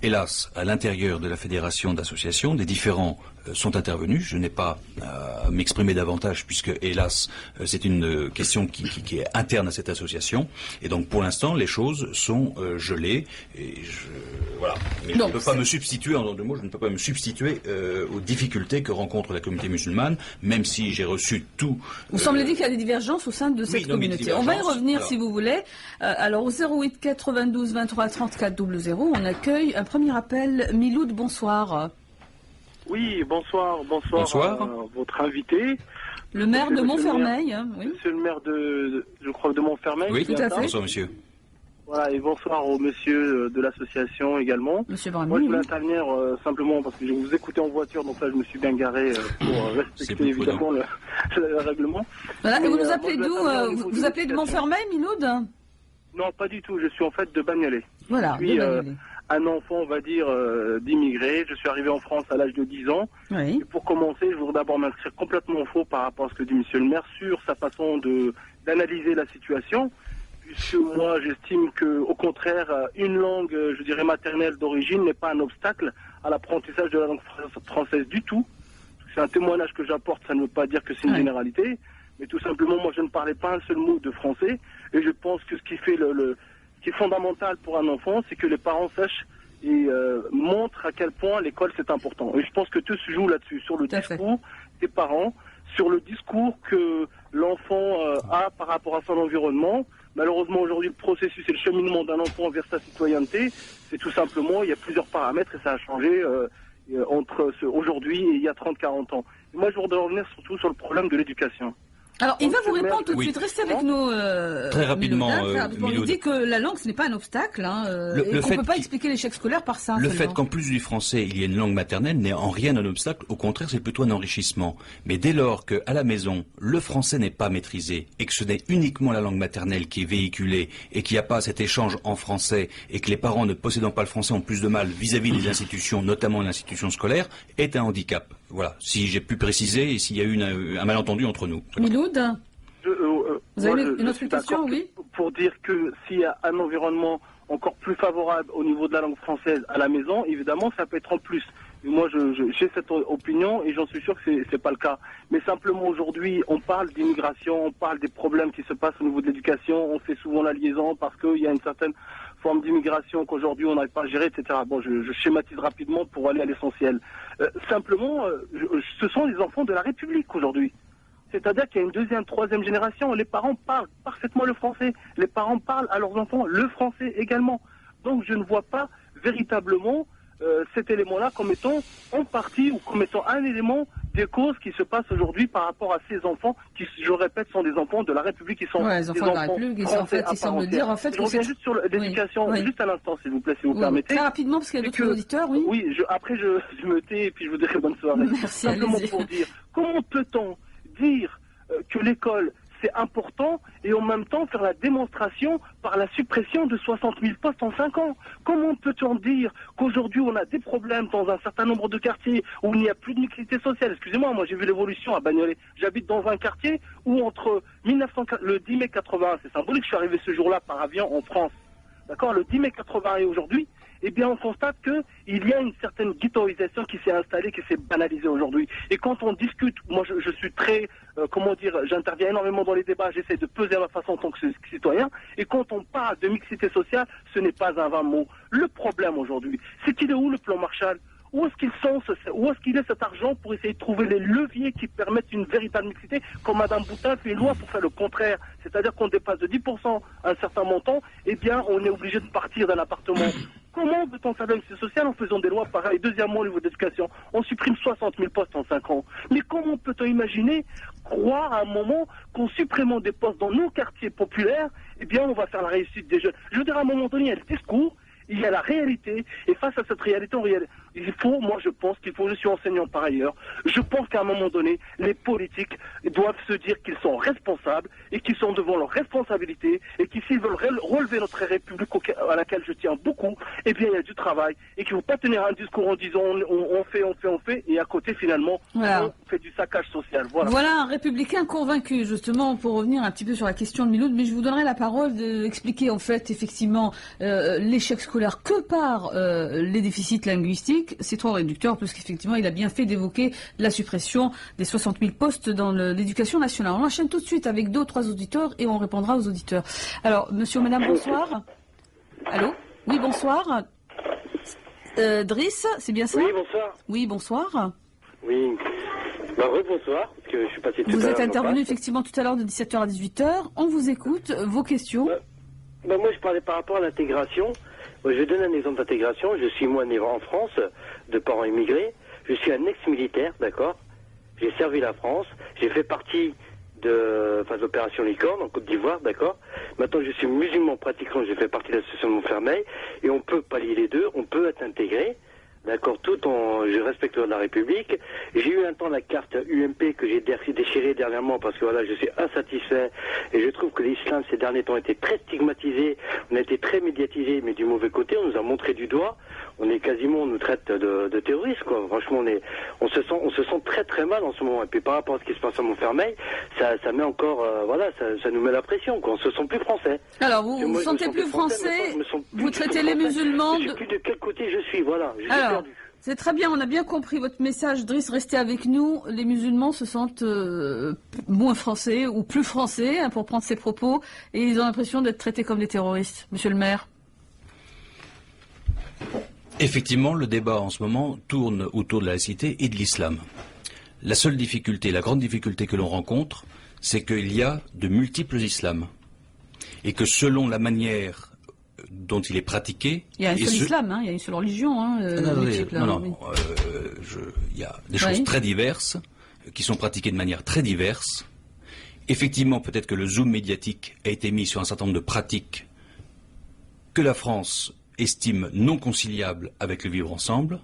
Hélas, à l'intérieur de la fédération d'associations, des différends sont intervenus. Je n'ai pas à m'exprimer davantage puisque, hélas, c'est une question qui est interne à cette association. Et donc, pour l'instant, les choses sont gelées. Et voilà. Mais je ne peux pas me substituer, en deux mots, je ne peux pas me substituer aux difficultés que rencontre la communauté musulmane, même si j'ai reçu tout. Vous semblez dire qu'il y a des divergences au sein de cette communauté. On va y revenir si vous voulez. Alors, au 08 92 23 34 00, on accueille un premier appel. Miloud, bonsoir. Oui, bonsoir. Bonsoir. Votre invité. Le maire de Montfermeil. Oui. Monsieur le maire de Montfermeil. Oui, tout à fait. Bonsoir, monsieur. Voilà, et bonsoir au monsieur de l'association également. Monsieur Brahmi. Moi, je voulais intervenir simplement parce que je vous écoutais en voiture, donc là, je me suis bien garé pour respecter évidemment le règlement. Voilà, et vous nous appelez d'où Vous appelez de Montfermeil, Miloud? Non, pas du tout. Je suis en fait de Bagnolet. Voilà, je suis un enfant, on va dire, d'immigrés. Je suis arrivé en France à l'âge de 10 ans. Oui. Et pour commencer, je voudrais d'abord m'inscrire complètement faux par rapport à ce que dit monsieur le maire sur sa façon d'analyser la situation. Puisque moi, j'estime que, au contraire, une langue, je dirais, maternelle d'origine n'est pas un obstacle à l'apprentissage de la langue française du tout. C'est un témoignage que j'apporte, ça ne veut pas dire que c'est une généralité. Mais tout simplement, moi, je ne parlais pas un seul mot de français. Et je pense que ce qui fait qui est fondamental pour un enfant, c'est que les parents sachent et montrent à quel point l'école c'est important. Et je pense que tout se joue là-dessus, sur le discours des parents, sur le discours que l'enfant a par rapport à son environnement. Malheureusement, aujourd'hui, le processus et le cheminement d'un enfant vers sa citoyenneté, c'est tout simplement, il y a plusieurs paramètres et ça a changé entre aujourd'hui et il y a 30-40 ans. Et moi, je voudrais revenir surtout sur le problème de l'éducation. Alors, il va vous répondre tout de suite. Restez avec nous. Très rapidement, Il dit que la langue, ce n'est pas un obstacle. Et qu'on ne peut pas expliquer l'échec scolaire par ça. Le fait qu'en plus du français, il y ait une langue maternelle n'est en rien un obstacle. Au contraire, c'est plutôt un enrichissement. Mais dès lors qu'à la maison, le français n'est pas maîtrisé et que ce n'est uniquement la langue maternelle qui est véhiculée et qu'il n'y a pas cet échange en français et que les parents ne possédant pas le français ont plus de mal vis-à-vis des institutions, notamment l'institution scolaire, est un handicap. Voilà, si j'ai pu préciser et s'il y a eu un malentendu entre nous. Miloud, vous avez une autre question, oui? Pour dire que s'il y a un environnement encore plus favorable au niveau de la langue française à la maison, évidemment, ça peut être en plus. Et moi, j'ai cette opinion et j'en suis sûr que c'est pas le cas. Mais simplement aujourd'hui, on parle d'immigration, on parle des problèmes qui se passent au niveau de l'éducation, on fait souvent la liaison parce qu'il y a une certaine forme d'immigration qu'aujourd'hui on n'arrive pas à gérer, etc. Bon, je schématise rapidement pour aller à l'essentiel. Simplement, ce sont les enfants de la République aujourd'hui. C'est-à-dire qu'il y a une deuxième, troisième génération. Les parents parlent parfaitement le français. Les parents parlent à leurs enfants le français également. Donc je ne vois pas véritablement cet élément-là comme étant en partie ou comme étant un élément des causes qui se passent aujourd'hui par rapport à ces enfants qui, je répète, sont des enfants de la République, qui sont les enfants de la République, ils semblent dire en fait je reviens juste sur l'éducation, juste un instant s'il vous plaît, si vous permettez. Très rapidement parce qu'il y a d'autres auditeurs, oui. Oui, après je me tais et puis je vous dirai bonne soirée. Merci, simplement pour dire, comment peut-on dire que l'école c'est important et en même temps faire la démonstration par la suppression de 60 000 postes en 5 ans. Comment peut-on dire qu'aujourd'hui on a des problèmes dans un certain nombre de quartiers où il n'y a plus de mixité sociale? Excusez-moi, moi j'ai vu l'évolution à Bagnolet. J'habite dans un quartier où entre le 10 mai 80, c'est symbolique, je suis arrivé ce jour-là par avion en France. D'accord, le 10 mai 80 et aujourd'hui, eh bien on constate qu'il y a une certaine ghettoisation qui s'est installée, qui s'est banalisée aujourd'hui. Et quand on discute, moi je suis très, j'interviens énormément dans les débats, j'essaie de peser à ma façon en tant que citoyen, et quand on parle de mixité sociale, ce n'est pas un vain mot. Le problème aujourd'hui, c'est qu'il est où le plan Marshall? Où est-ce qu'il est cet argent pour essayer de trouver les leviers qui permettent une véritable mixité, comme Mme Boutin fait une loi pour faire le contraire, c'est-à-dire qu'on dépasse de 10% un certain montant, eh bien on est obligé de partir d'un appartement. Comment peut-on faire de la mixité sociale en faisant des lois pareilles? Deuxièmement, au niveau de l'éducation, on supprime 60 000 postes en 5 ans. Mais comment peut-on imaginer, croire à un moment qu'en supprimant des postes dans nos quartiers populaires, eh bien on va faire la réussite des jeunes? Je veux dire, à un moment donné, il y a le discours, il y a la réalité, et face à cette réalité, il faut, moi je pense qu'il faut, je suis enseignant par ailleurs, je pense qu'à un moment donné, les politiques doivent se dire qu'ils sont responsables et qu'ils sont devant leurs responsabilités et qu'ils s'ils veulent relever notre République à laquelle je tiens beaucoup, eh bien il y a du travail et qu'il ne faut pas tenir un discours en disant on fait et à côté finalement on fait du saccage social. Voilà un républicain convaincu, justement, pour revenir un petit peu sur la question de Miloud, mais je vous donnerai la parole d'expliquer en fait effectivement l'échec scolaire que par les déficits linguistiques. C'est trop réducteur parce qu'effectivement il a bien fait d'évoquer la suppression des 60 000 postes dans l'éducation nationale. On enchaîne tout de suite avec 2 ou 3 auditeurs et on répondra aux auditeurs. Alors, monsieur ou madame, bonsoir. Allô? Oui, bonsoir. Driss, c'est bien ça? Oui, bonsoir. Oui, bonsoir. Oui. Bonsoir, parce que je suis passé tout à l'heure. Vous êtes intervenu effectivement tout à l'heure de 17h à 18h. On vous écoute. Vos questions? Moi, je parlais par rapport à l'intégration. Je vais donner un exemple d'intégration. Je suis moi né en France, de parents immigrés. Je suis un ex-militaire, d'accord. J'ai servi la France. J'ai fait partie de l'opération Licorne en Côte d'Ivoire, d'accord. Maintenant, je suis musulman pratiquant. J'ai fait partie de l'association de Montfermeil. Et on peut pallier les deux. On peut être intégré. D'accord, je respecte la République. J'ai eu un temps la carte UMP que j'ai déchirée dernièrement parce que voilà, je suis insatisfait et je trouve que l'islam ces derniers temps a été très stigmatisé, on a été très médiatisé, mais du mauvais côté, on nous a montré du doigt. On nous traite de terroristes, quoi. Franchement, on se sent très très mal en ce moment. Et puis par rapport à ce qui se passe à Montfermeil, ça met encore, ça nous met la pression, quoi. On se sent plus français. Alors vous vous sentez plus français, vous traitez les musulmans. Je sais plus de quel côté je suis, voilà. Alors, c'est très bien, on a bien compris votre message, Driss, restez avec nous. Les musulmans se sentent moins français ou plus français, pour prendre ces propos, et ils ont l'impression d'être traités comme des terroristes. Monsieur le maire. Effectivement, le débat en ce moment tourne autour de la laïcité et de l'islam. La seule difficulté, la grande difficulté que l'on rencontre, c'est qu'il y a de multiples islams. Et que selon la manière dont il est pratiqué... Il y a un seul islam, hein, il y a une seule religion. Hein, il y a des choses très diverses, qui sont pratiquées de manière très diverse. Effectivement, peut-être que le zoom médiatique a été mis sur un certain nombre de pratiques que la France estime non conciliables avec le vivre ensemble,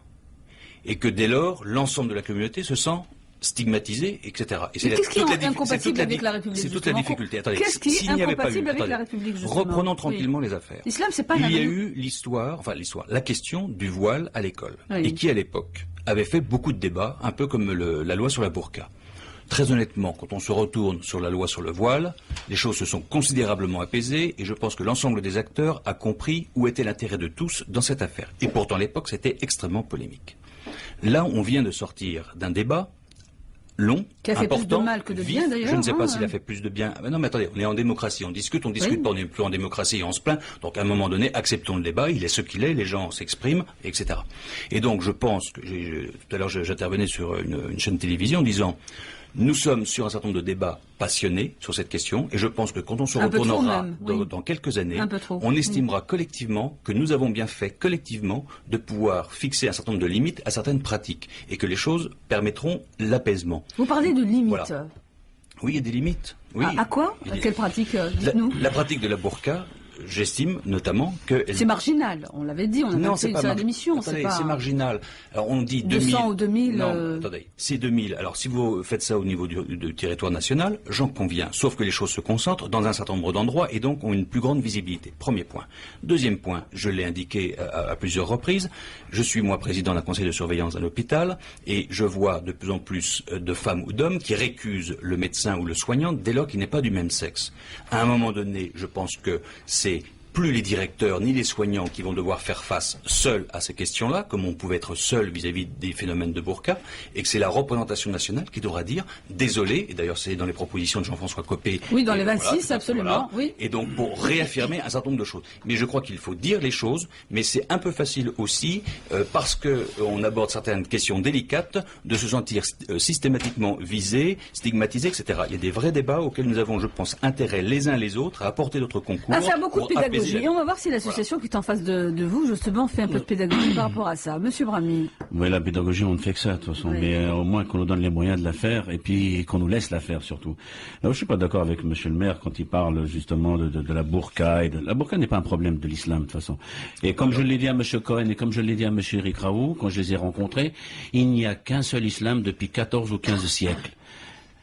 et que dès lors, l'ensemble de la communauté se sent stigmatisé, etc. Et qu'est-ce qui est incompatible avec la République? C'est toute la difficulté. Attendez, qu'est-ce qui est incompatible avec la République, justement? Reprenons tranquillement les affaires. L'islam, c'est pas Il y a eu la question du voile à l'école, et qui, à l'époque, avait fait beaucoup de débats, un peu comme la loi sur la burqa. Très honnêtement, quand on se retourne sur la loi sur le voile, les choses se sont considérablement apaisées, et je pense que l'ensemble des acteurs a compris où était l'intérêt de tous dans cette affaire. Et pourtant, à l'époque, c'était extrêmement polémique. Là, on vient de sortir d'un débat long, qui a fait important, plus de mal que de bien, d'ailleurs. Je ne sais pas s'il a fait plus de bien. Mais non, mais attendez, on est en démocratie, on discute pas, on n'est plus en démocratie et on se plaint. Donc, à un moment donné, acceptons le débat, il est ce qu'il est, les gens s'expriment, etc. Et donc, je pense que, tout à l'heure, j'intervenais sur une chaîne de télévision en disant, nous sommes sur un certain nombre de débats passionnés sur cette question, et je pense que quand on se retournera dans quelques années, on estimera collectivement que nous avons bien fait collectivement de pouvoir fixer un certain nombre de limites à certaines pratiques, et que les choses permettront l'apaisement. Vous parlez de limites. Voilà. Oui, il y a des limites. Oui. À quoi? À quelle pratique? Dites-nous. La pratique de la burqa, j'estime notamment que... C'est marginal, on l'avait dit, on a fait une émission. C'est marginal. Alors on dit 200 ou 2000... Non, attendez, c'est 2000. Alors si vous faites ça au niveau du territoire national, j'en conviens. Sauf que les choses se concentrent dans un certain nombre d'endroits et donc ont une plus grande visibilité. Premier point. Deuxième point, je l'ai indiqué à plusieurs reprises, je suis moi président d'un conseil de surveillance d'un hôpital et je vois de plus en plus de femmes ou d'hommes qui récusent le médecin ou le soignant dès lors qu'il n'est pas du même sexe. À un moment donné, je pense que c'est plus les directeurs ni les soignants qui vont devoir faire face seuls à ces questions-là, comme on pouvait être seul vis-à-vis des phénomènes de burqa, et que c'est la représentation nationale qui devra dire désolé, et d'ailleurs c'est dans les propositions de Jean-François Copé. Oui, dans les 26, absolument. Voilà, oui. Et donc pour réaffirmer un certain nombre de choses. Mais je crois qu'il faut dire les choses, mais c'est un peu facile aussi, parce qu'on aborde certaines questions délicates, de se sentir systématiquement visé, stigmatisé, etc. Il y a des vrais débats auxquels nous avons, je pense, intérêt les uns les autres à apporter notre concours. À faire beaucoup de pédagogie. Et on va voir si l'association qui est en face de vous, justement, fait un peu de pédagogie par rapport à ça. Monsieur Brahmi. Oui, la pédagogie, on ne fait que ça, de toute façon. Oui. Mais au moins qu'on nous donne les moyens de la faire et puis qu'on nous laisse la faire, surtout. Alors, je suis pas d'accord avec monsieur le maire quand il parle, justement, de la burqa. La burqa n'est pas un problème de l'islam, de toute façon. Et comme je l'ai dit à monsieur Cohen et comme je l'ai dit à monsieur Eric Raoult, quand je les ai rencontrés, il n'y a qu'un seul islam depuis 14 ou 15 siècles.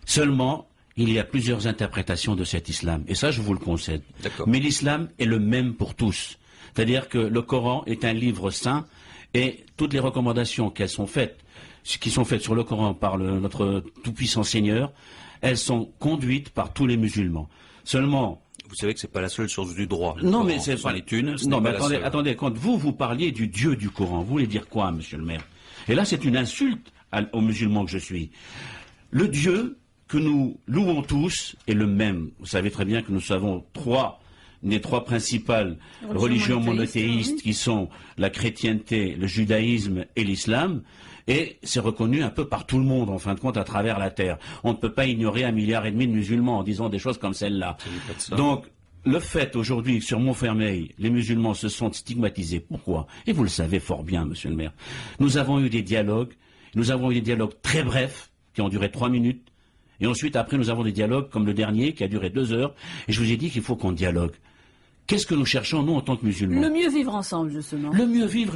Seulement, il y a plusieurs interprétations de cet islam. Et ça, je vous le concède. Mais l'islam est le même pour tous. C'est-à-dire que le Coran est un livre saint et toutes les recommandations qui sont faites sur le Coran par notre tout-puissant Seigneur, elles sont conduites par tous les musulmans. Seulement... Vous savez que c'est pas la seule source du droit. Non, mais c'est pas les thunes. Non, mais attendez, quand vous parliez du Dieu du Coran, vous voulez dire quoi, monsieur le maire? Et là, c'est une insulte aux musulmans que je suis. Le Dieu que nous louons tous est le même. Vous savez très bien que nous savons les trois principales religions monothéistes qui sont la chrétienté, le judaïsme et l'islam, et c'est reconnu un peu par tout le monde, en fin de compte, à travers la terre. On ne peut pas ignorer 1,5 milliard de musulmans en disant des choses comme celle-là. Donc, le fait aujourd'hui que sur Montfermeil, les musulmans se sont stigmatisés, pourquoi? Et vous le savez fort bien, monsieur le maire. Nous avons eu des dialogues très brefs, qui ont duré 3 minutes, et ensuite, après, nous avons des dialogues comme le dernier, qui a duré 2 heures. Et je vous ai dit qu'il faut qu'on dialogue. Qu'est-ce que nous cherchons, nous, en tant que musulmans? Le mieux vivre ensemble, justement. Le mieux vivre,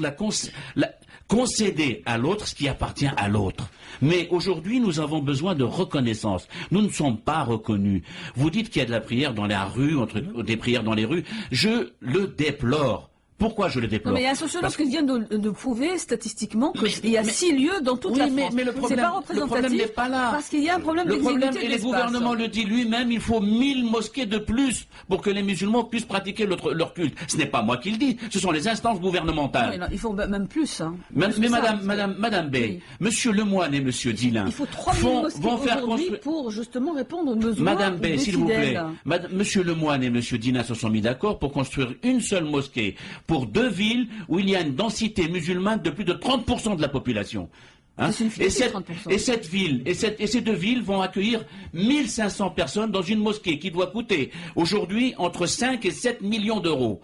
concéder à l'autre ce qui appartient à l'autre. Mais aujourd'hui, nous avons besoin de reconnaissance. Nous ne sommes pas reconnus. Vous dites qu'il y a de la prière dans la rue, des prières dans les rues. Je le déplore. Pourquoi je le déplore? Non, mais il y a un sociologue qui vient de prouver statistiquement qu'il y a 6 lieux dans toute la France. Mais le problème, c'est pas représentatif, le problème n'est pas là. Parce qu'il y a un problème d'exiguïté de l'espace. Et le gouvernement le dit lui-même, il faut 1000 mosquées de plus pour que les musulmans puissent pratiquer leur culte. Ce n'est pas moi qui le dis, ce sont les instances gouvernementales. Non, il faut même plus. Hein. Mais Madame Bey, oui. Monsieur Lemoine et Monsieur Dillin... Il faut 3000 mosquées aujourd'hui pour justement répondre aux besoins Madame Bey, s'il vous plaît. Monsieur Lemoine et Monsieur Dillin se sont mis d'accord pour construire une seule mosquée pour 2 villes où il y a une densité musulmane de plus de 30% de la population. Hein, et cette ville, et ces deux villes vont accueillir 1500 personnes dans une mosquée qui doit coûter aujourd'hui entre 5 et 7 millions d'euros.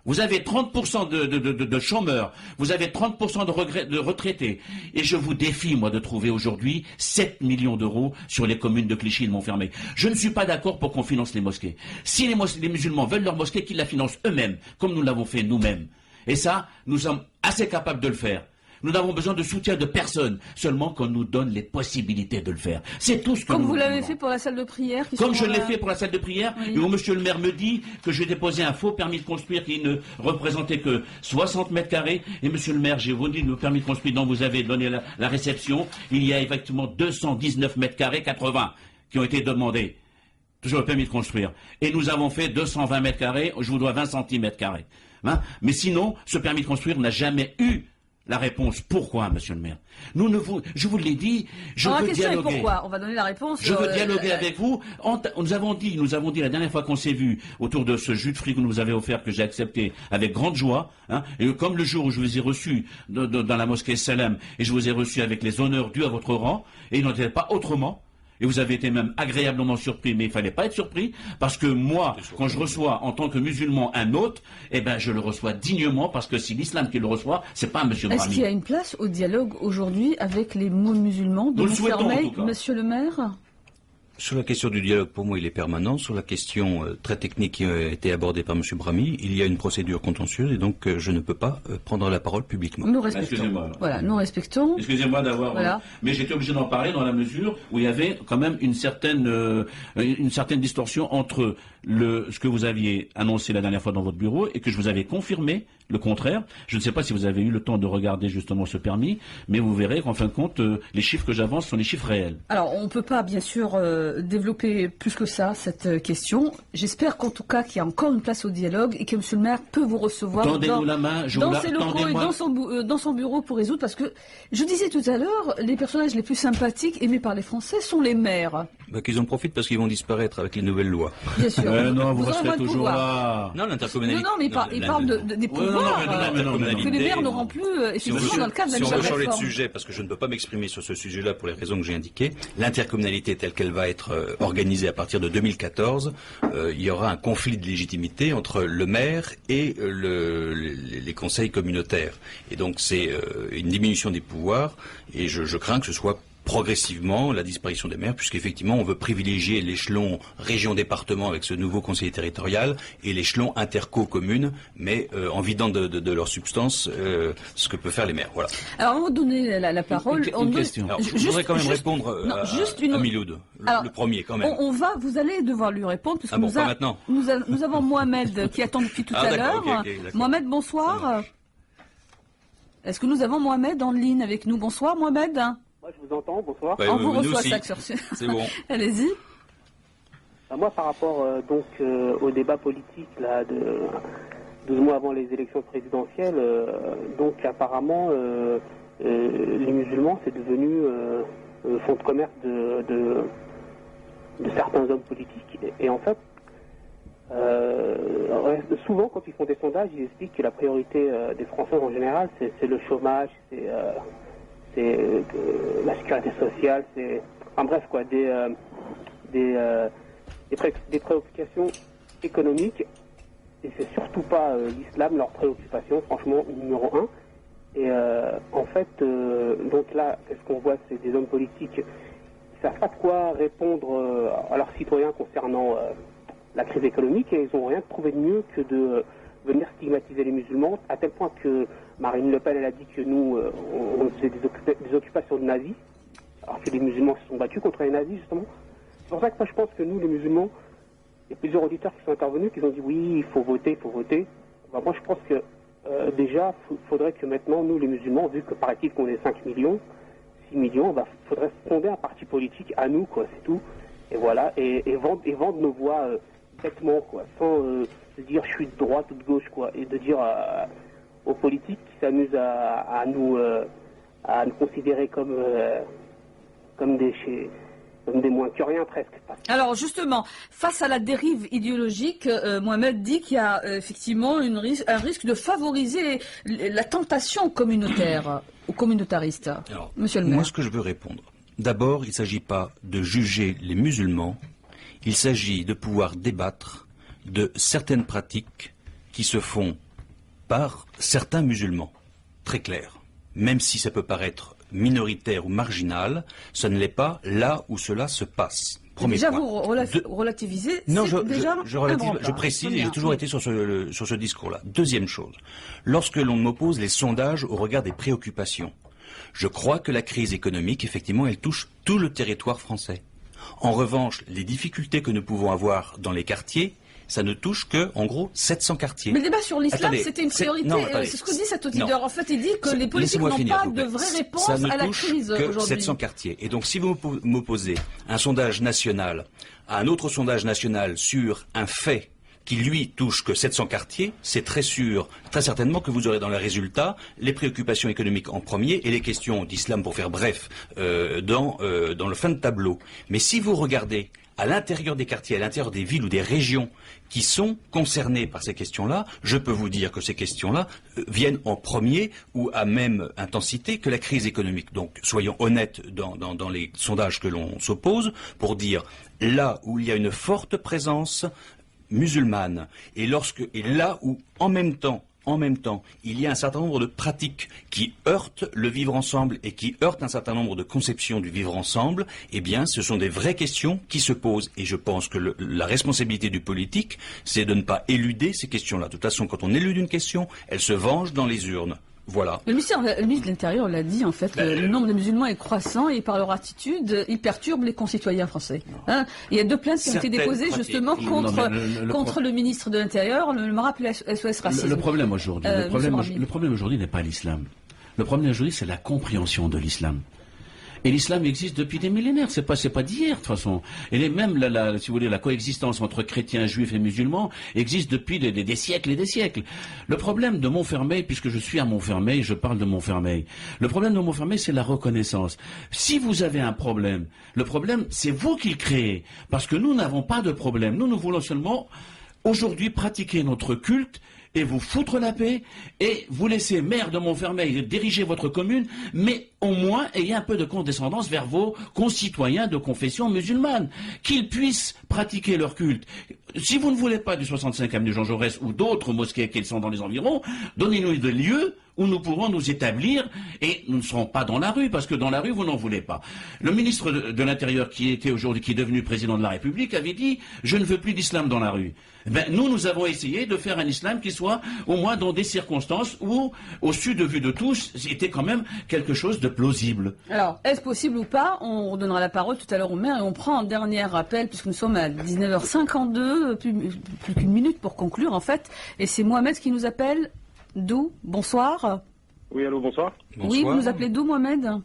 Vous avez 30% de chômeurs, vous avez 30% de retraités. Et je vous défie, moi, de trouver aujourd'hui 7 millions d'euros sur les communes de Clichy et de Montfermeil. Je ne suis pas d'accord pour qu'on finance les mosquées. Si les musulmans veulent leur mosquée, qu'ils la financent eux-mêmes, comme nous l'avons fait nous-mêmes. Et ça, nous sommes assez capables de le faire. Nous n'avons besoin de soutien de personne, seulement qu'on nous donne les possibilités de le faire. C'est tout ce que Comme nous vous l'avez demandons. fait pour la salle de prière. Comme je l'ai fait pour la salle de prière, oui. et où monsieur le maire me dit que j'ai déposé un faux permis de construire qui ne représentait que 60 mètres carrés. Et monsieur le maire, j'ai vous dit le permis de construire dont vous avez donné la réception, il y a effectivement 219 mètres carrés 80 qui ont été demandés. Toujours le permis de construire. Et nous avons fait 220 mètres carrés, je vous dois 20 centimètres carrés. Hein? Mais sinon, ce permis de construire n'a jamais eu la réponse. Pourquoi, monsieur le maire? Je vous l'ai dit, je veux dialoguer. Pourquoi? On va donner la réponse. Je veux dialoguer avec vous. Nous avons dit la dernière fois qu'on s'est vu autour de ce jus de fruits que vous nous avez offert, que j'ai accepté avec grande joie, hein, et comme le jour où je vous ai reçu dans la mosquée Salem, et je vous ai reçu avec les honneurs dus à votre rang, et il n'en était pas autrement. Et vous avez été même agréablement surpris, mais il fallait pas être surpris, parce que moi, quand je reçois en tant que musulman un hôte, eh ben, je le reçois dignement, parce que c'est l'islam qui le reçoit, c'est pas monsieur Brahmi. Est-ce qu'il y a une place au dialogue aujourd'hui avec les musulmans de Montfermeil, monsieur le maire? Sur la question du dialogue, pour moi, il est permanent. Sur la question très technique qui a été abordée par M. Brahmi, il y a une procédure contentieuse et donc je ne peux pas prendre la parole publiquement. Nous respectons. Voilà, nous respectons. Excusez-moi d'avoir... Voilà. Mais j'étais obligé d'en parler dans la mesure où il y avait quand même une certaine distorsion entre ce que vous aviez annoncé la dernière fois dans votre bureau et que je vous avais confirmé le contraire. Je ne sais pas si vous avez eu le temps de regarder justement ce permis, mais vous verrez qu'en fin de compte, les chiffres que j'avance sont les chiffres réels. Alors, on ne peut pas, bien sûr, développer plus que ça, cette question. J'espère qu'en tout cas, qu'il y a encore une place au dialogue et que M. le maire peut vous recevoir Tendez-nous la main, dans ses locaux et dans son bureau pour résoudre, parce que, je disais tout à l'heure, les personnages les plus sympathiques aimés par les Français sont les maires. Bah, qu'ils en profitent parce qu'ils vont disparaître avec les nouvelles lois. Bien sûr. Non, vous resterez toujours là. Non, l'intercommunalité. Non, mais il parle des pouvoirs que les maires n'auront plus, effectivement, dans le cadre de la Si on veut changer de réforme. sujet, parce que je ne peux pas m'exprimer sur ce sujet-là pour les raisons que j'ai indiquées, l'intercommunalité telle qu'elle va être organisée à partir de 2014, il y aura un conflit de légitimité entre le maire et les conseils communautaires. Et donc c'est une diminution des pouvoirs, et je crains que ce soit progressivement la disparition des maires, puisqu'effectivement on veut privilégier l'échelon région-département avec ce nouveau conseiller territorial et l'échelon interco-commune, mais en vidant de leur substance ce que peuvent faire les maires. Voilà. Alors, on va vous donner la parole. Une question. Alors, je voudrais quand même répondre à Miloud, le premier quand même. Vous allez devoir lui répondre, parce que pas maintenant. nous avons Mohamed qui attend depuis tout à l'heure. Okay, Mohamed, bonsoir. Est-ce que nous avons Mohamed en ligne avec nous? Bonsoir, Mohamed. Moi, je vous entends, bonsoir. On vous reçoit, aussi. C'est bon. Allez-y. Moi, par rapport au débat politique là, de 12 mois avant les élections présidentielles, donc apparemment, les musulmans, c'est devenu fonds de commerce de certains hommes politiques. Et en fait, souvent, quand ils font des sondages, ils expliquent que la priorité des Français en général, c'est le chômage, c'est la sécurité sociale, c'est, en bref quoi, des préoccupations économiques, et c'est surtout pas l'islam leur préoccupation, franchement, numéro un. Et en fait, donc là, qu'est-ce qu'on voit, c'est des hommes politiques qui savent pas quoi répondre à leurs citoyens concernant la crise économique, et ils ont rien trouvé de mieux que de venir stigmatiser les musulmans, à tel point que Marine Le Pen, elle a dit que nous, on faisait des occupations de nazis, alors que les musulmans se sont battus contre les nazis, justement. C'est pour ça que moi, je pense que nous, les musulmans, il y a plusieurs auditeurs qui sont intervenus, qui ont dit oui, il faut voter, il faut voter. Ben, moi, je pense que déjà, il faudrait que maintenant, nous, les musulmans, vu que paraît-il qu'on est 5 millions, 6 millions, il faudrait fonder un parti politique à nous, quoi, c'est tout. Et voilà, et vendre nos voix bêtement, quoi, sans se dire je suis de droite ou de gauche, quoi, et de dire aux politiques qui s'amusent à nous considérer comme des Même des moins que rien presque. Alors justement, face à la dérive idéologique, Mohamed dit qu'il y a effectivement un risque de favoriser la tentation communautaire ou communautariste. Alors, Monsieur le maire. moi, ce que je veux répondre, d'abord, il ne s'agit pas de juger les musulmans, il s'agit de pouvoir débattre de certaines pratiques qui se font par certains musulmans, très clair. Même si ça peut paraître minoritaire ou marginal, ce ne l'est pas là où cela se passe. Premier déjà, point. vous relativisez. Non, je précise et j'ai toujours été sur ce discours-là. Deuxième chose, lorsque l'on m'oppose les sondages au regard des préoccupations, je crois que la crise économique, effectivement, elle touche tout le territoire français. En revanche, les difficultés que nous pouvons avoir dans les quartiers, ça ne touche que, en gros, 700 quartiers. Mais le débat sur l'islam, c'était une priorité. C'est ce que dit cet auditeur. En fait, il dit que les politiques n'ont pas de vraie réponse à la crise aujourd'hui. Ça ne touche que 700 quartiers. Et donc, si vous m'opposez un sondage national à un autre sondage national sur un fait qui, lui, touche que 700 quartiers, c'est très sûr, très certainement que vous aurez dans les résultats les préoccupations économiques en premier et les questions d'islam, pour faire bref, dans le fin de tableau. Mais si vous regardez à l'intérieur des quartiers, à l'intérieur des villes ou des régions qui sont concernées par ces questions-là, je peux vous dire que ces questions-là viennent en premier ou à même intensité que la crise économique. Donc soyons honnêtes dans les sondages que l'on s'oppose pour dire là où il y a une forte présence musulmane et là où en même temps, il y a un certain nombre de pratiques qui heurtent le vivre ensemble et qui heurtent un certain nombre de conceptions du vivre ensemble, eh bien, ce sont des vraies questions qui se posent. Et je pense que la responsabilité du politique, c'est de ne pas éluder ces questions-là. De toute façon, quand on élude une question, elle se venge dans les urnes. Voilà. Le ministre de l'Intérieur l'a dit, en fait, le nombre de musulmans est croissant et par leur attitude, ils perturbent les concitoyens français. Hein, il y a 2 plaintes qui ont été déposées justement contre le ministre de l'Intérieur, le rappel SOS Racisme. Le problème aujourd'hui n'est pas l'islam. Le problème aujourd'hui, c'est la compréhension de l'islam. Et l'islam existe depuis des millénaires, c'est pas d'hier de toute façon. Et même si vous voulez, la coexistence entre chrétiens, juifs et musulmans existe depuis des siècles et des siècles. Le problème de Montfermeil, puisque je suis à Montfermeil, je parle de Montfermeil. Le problème de Montfermeil, c'est la reconnaissance. Si vous avez un problème, le problème, c'est vous qui le créez. Parce que nous n'avons pas de problème. Nous voulons seulement aujourd'hui pratiquer notre culte et vous foutre la paix, et vous laisser maire de Montfermeil diriger votre commune, mais au moins ayez un peu de condescendance vers vos concitoyens de confession musulmane, qu'ils puissent pratiquer leur culte. Si vous ne voulez pas du 65 avenue Jean Jaurès ou d'autres mosquées qui sont dans les environs, donnez-nous des lieux où nous pourrons nous établir et nous ne serons pas dans la rue, parce que dans la rue, vous n'en voulez pas. Le ministre de l'Intérieur, qui est devenu président de la République, avait dit « Je ne veux plus d'islam dans la rue ». Nous avons essayé de faire un islam qui soit au moins dans des circonstances où, au su de vue de tous, c'était quand même quelque chose de plausible. Alors, est-ce possible ou pas? On redonnera la parole tout à l'heure au maire et on prend un dernier rappel, puisque nous sommes à 19h52, plus qu'une minute pour conclure en fait, et c'est Mohamed qui nous appelle. D'où? Bonsoir. Oui, allô, bonsoir. Oui, vous nous appelez d'où, Mohamed?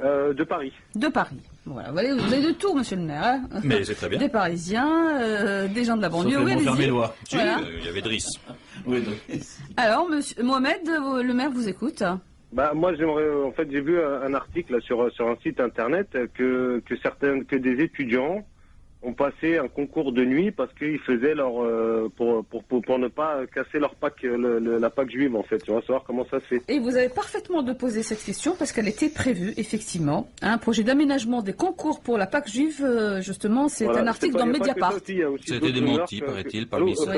De Paris. De Paris. Voilà, vous avez de tout, monsieur le maire. Hein, mais c'est très bien. Des Parisiens, des gens de la banlieue. Oui, voilà. Il y avait Driss. Oui, alors, monsieur Mohamed, le maire vous écoute. Moi, j'aimerais, en fait, j'ai vu un article là, sur un site internet que des étudiants ont passé un concours de nuit parce qu'ils faisaient pour ne pas casser leur Pâques, la Pâque juive en fait. On va savoir comment ça se fait. Et vous avez parfaitement de poser cette question parce qu'elle était prévue effectivement. Un projet d'aménagement des concours pour la Pâque juive, justement, c'est un article dans Mediapart. C'était démenti, paraît-il, par le ministre.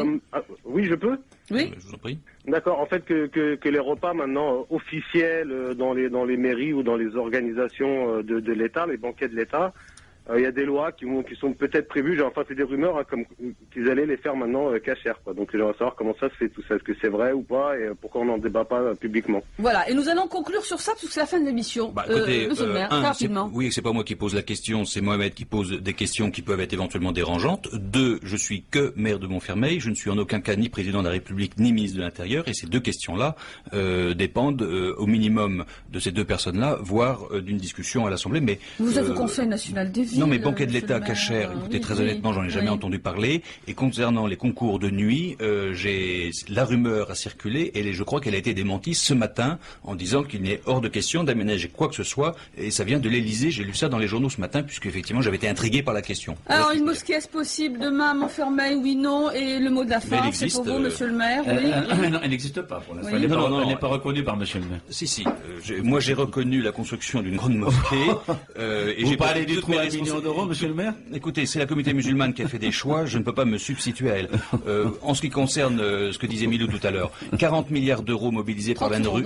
Oui, je peux. Oui. Je vous en prie. D'accord. En fait, que les repas maintenant officiels dans les mairies ou dans les organisations de l'État, les banquets de l'État. Il y a des lois qui sont peut-être prévues, enfin c'est des rumeurs, hein, comme qu'ils allaient les faire maintenant cachères. Donc j'aimerais savoir comment ça se fait tout ça, est-ce que c'est vrai ou pas, et pourquoi on n'en débat pas publiquement. Voilà, et nous allons conclure sur ça, parce que c'est la fin de l'émission. Monsieur le maire, rapidement. Oui, c'est pas moi qui pose la question, c'est Mohamed qui pose des questions qui peuvent être éventuellement dérangeantes. 2, je suis que maire de Montfermeil, je ne suis en aucun cas ni président de la République, ni ministre de l'Intérieur, et ces 2 questions-là dépendent au minimum de ces 2 personnes-là, voire d'une discussion à l'Assemblée. Mais vous êtes au Conseil national des villes. Non, mais banquet de l'État, cachère, écoutez, très honnêtement, j'en ai jamais entendu parler. Et concernant les concours de nuit, la rumeur a circulé et je crois qu'elle a été démentie ce matin en disant qu'il n'est hors de question d'aménager quoi que ce soit. Et ça vient de l'Élysée, j'ai lu ça dans les journaux ce matin, puisque effectivement j'avais été intrigué par la question. Alors, une mosquée, est-ce possible demain à Montfermeil? Oui, non. Et le mot de la fin, c'est pour vous, monsieur le maire? Oui. Non, elle n'existe pas pour l'instant. Oui. Elle n'est pas reconnue par monsieur le maire. Si. Moi, j'ai reconnu la construction d'une grande mosquée. Et Vous j'ai parlez du toutes trou à mes 1 million d'euros, monsieur le maire? Écoutez, c'est la communauté musulmane qui a fait des choix, je ne peux pas me substituer à elle. En ce qui concerne ce que disait Milou tout à l'heure, 40 milliards d'euros mobilisés par l'ANRU,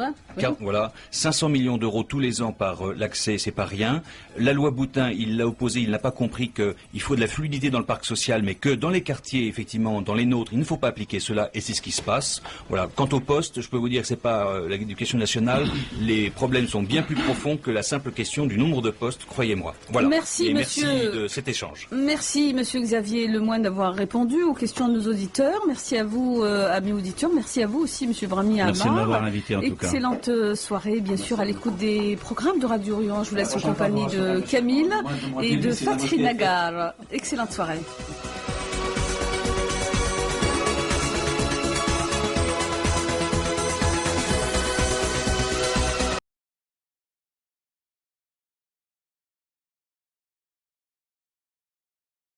voilà, 500 millions d'euros tous les ans par l'accès, c'est pas rien. La loi Boutin, il l'a opposé, il n'a pas compris qu'il faut de la fluidité dans le parc social, mais que dans les quartiers, effectivement, dans les nôtres, il ne faut pas appliquer cela, et c'est ce qui se passe. Voilà. Quant au poste, je peux vous dire que c'est pas l'éducation nationale, les problèmes sont bien plus profonds que la simple question du nombre de postes, croyez-moi. Voilà. Merci, monsieur. Merci de cet échange. Merci, monsieur Xavier Lemoine, d'avoir répondu aux questions de nos auditeurs. Merci à vous, amis auditeurs. Merci à vous aussi, monsieur Brahmi Amar. Merci de m'avoir invité, en tout cas. Excellente soirée, bien sûr, à l'écoute des programmes de Radio Orient. Je vous laisse en compagnie de Camille et de Fatri Nagar. Excellente soirée.